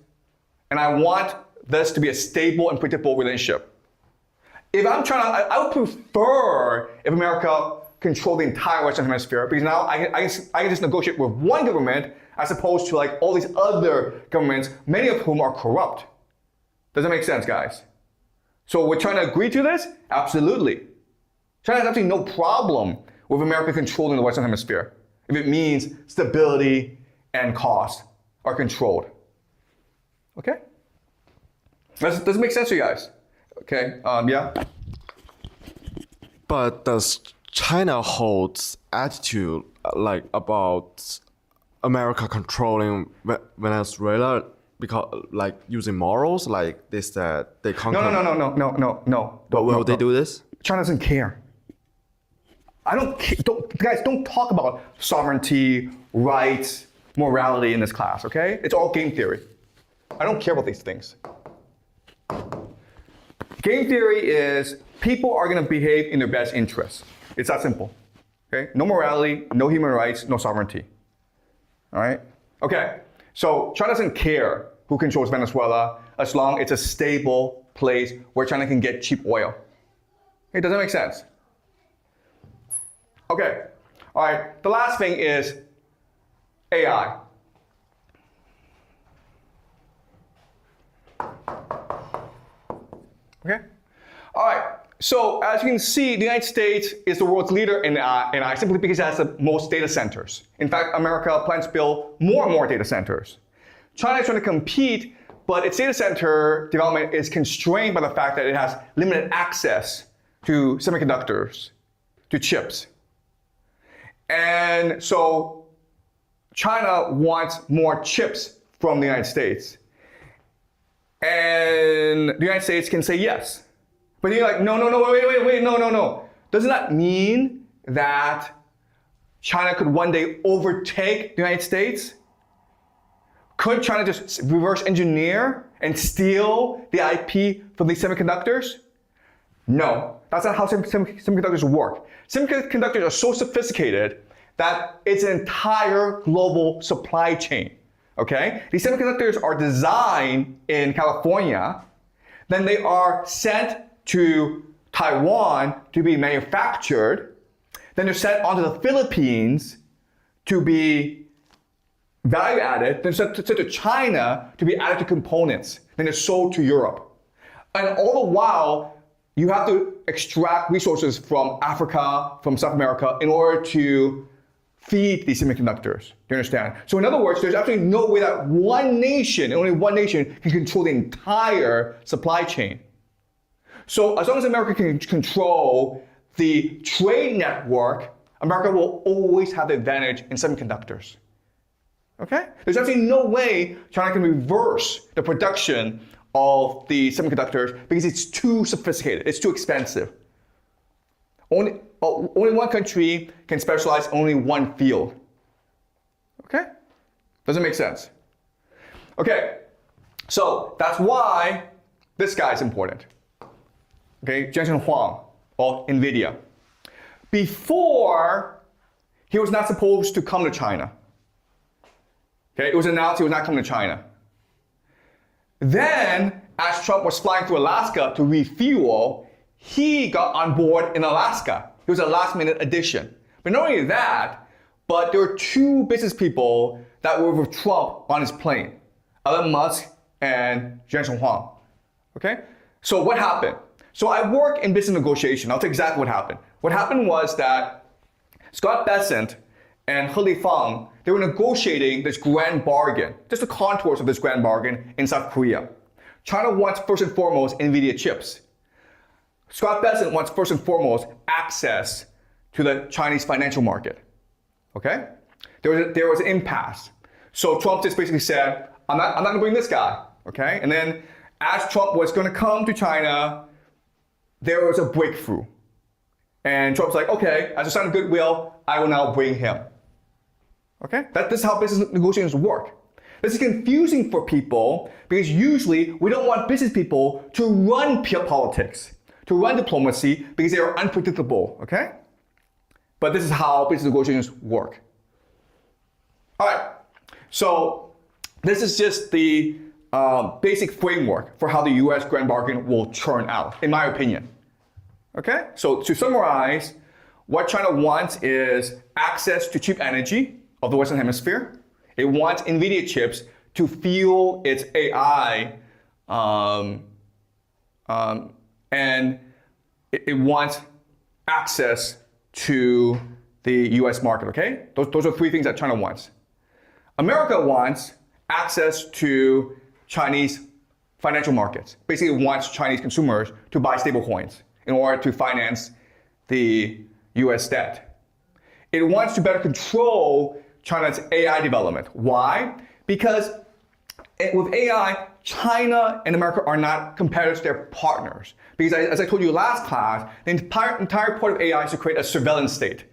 [SPEAKER 1] and I want this to be a stable and predictable relationship. If I'm China, I would prefer if America control the entire Western Hemisphere, because now I can just negotiate with one government as opposed to like all these other governments, many of whom are corrupt. Does that make sense, guys? So would China agree to this? Absolutely. China has absolutely no problem with America controlling the Western Hemisphere if it means stability and cost are controlled. Okay? Does it make sense to you guys? Okay, yeah?
[SPEAKER 2] But does China holds attitude like about America controlling Venezuela because like using morals, like they said they conquer.
[SPEAKER 1] No.
[SPEAKER 2] But will they do this?
[SPEAKER 1] China doesn't care. Guys, don't talk about sovereignty, rights, morality in this class, okay? It's all game theory. I don't care about these things. Game theory is people are going to behave in their best interests. It's that simple. Okay? No morality, no human rights, no sovereignty. All right? Okay. So China doesn't care who controls Venezuela as long as it's a stable place where China can get cheap oil. Okay, does that make sense? Okay. All right. The last thing is AI. Okay? All right. So as you can see, the United States is the world's leader in AI simply because it has the most data centers. In fact, America plans to build more and more data centers. China is trying to compete, but its data center development is constrained by the fact that it has limited access to semiconductors, to chips. And so China wants more chips from the United States. And the United States can say yes. But you're like, no, wait, no. Doesn't that mean that China could one day overtake the United States? Could China just reverse engineer and steal the IP from these semiconductors? No, that's not how semiconductors work. Semiconductors are so sophisticated that it's an entire global supply chain, okay? These semiconductors are designed in California, then they are sent to Taiwan to be manufactured, then they're sent onto the Philippines to be value added, then sent to China to be added to components, then they're sold to Europe. And all the while, you have to extract resources from Africa, from South America, in order to feed these semiconductors. Do you understand? So in other words, there's absolutely no way that one nation, and only one nation, can control the entire supply chain. So as long as America can control the trade network, America will always have the advantage in semiconductors. Okay? There's absolutely no way China can reverse the production of the semiconductors because it's too sophisticated, it's too expensive. only one country can specialize only one field. Okay? Doesn't make sense. Okay, so that's why this guy is important. Okay, Jensen Huang of NVIDIA. Before, he was not supposed to come to China. Okay, it was announced he was not coming to China. Then, as Trump was flying through Alaska to refuel, he got on board in Alaska. It was a last-minute addition. But not only that, but there were two business people that were with Trump on his plane, Elon Musk and Jensen Huang. Okay? So what happened? So I work in business negotiation. I'll tell you exactly what happened. What happened was that Scott Bessent and He Lifeng, they were negotiating this grand bargain, just the contours of this grand bargain in South Korea. China wants first and foremost NVIDIA chips. Scott Bessent wants first and foremost access to the Chinese financial market. Okay? There was an impasse. So Trump just basically said, I'm not going to bring this guy. Okay? And then as Trump was going to come to China, there was a breakthrough. And Trump's like, okay, as a sign of goodwill, I will now bring him. Okay? This is how business negotiations work. This is confusing for people because usually we don't want business people to run politics, to run diplomacy because they are unpredictable. Okay? But this is how business negotiations work. All right. So this is just the basic framework for how the US grand bargain will turn out, in my opinion. Okay? So to summarize, what China wants is access to cheap energy of the Western Hemisphere. It wants NVIDIA chips to fuel its AI, and it wants access to the US market, okay? Those are three things that China wants. America wants access to Chinese financial markets. Basically, it wants Chinese consumers to buy stable coins in order to finance the US debt. It wants to better control China's AI development. Why? Because with AI, China and America are not competitors, they're partners. Because as I told you last class, the entire point of AI is to create a surveillance state.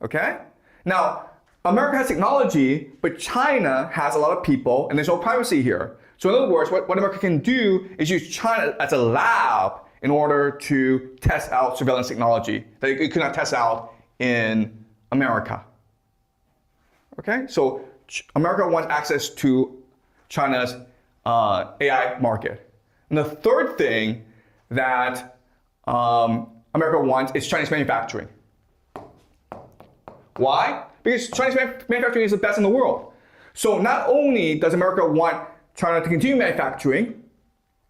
[SPEAKER 1] Okay? Now, America has technology, but China has a lot of people, and there's no privacy here. So in other words, what America can do is use China as a lab in order to test out surveillance technology that it could not test out in America. Okay? So America wants access to China's AI market. And the third thing that America wants is Chinese manufacturing. Why? Because Chinese manufacturing is the best in the world. So not only does America want China to continue manufacturing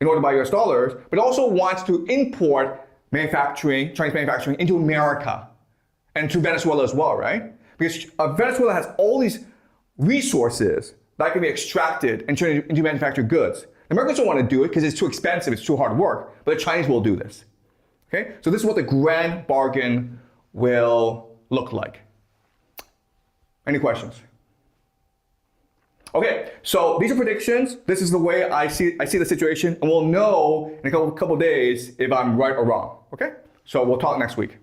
[SPEAKER 1] in order to buy US dollars, but also wants to import manufacturing, Chinese manufacturing into America and to Venezuela as well, right? Because Venezuela has all these resources that can be extracted and turned into manufactured goods. The Americans don't want to do it because it's too expensive, it's too hard work, but the Chinese will do this. Okay? So this is what the grand bargain will look like. Any questions? Okay, so these are predictions. This is the way I see the situation, and we'll know in a couple of days if I'm right or wrong. Okay? So we'll talk next week.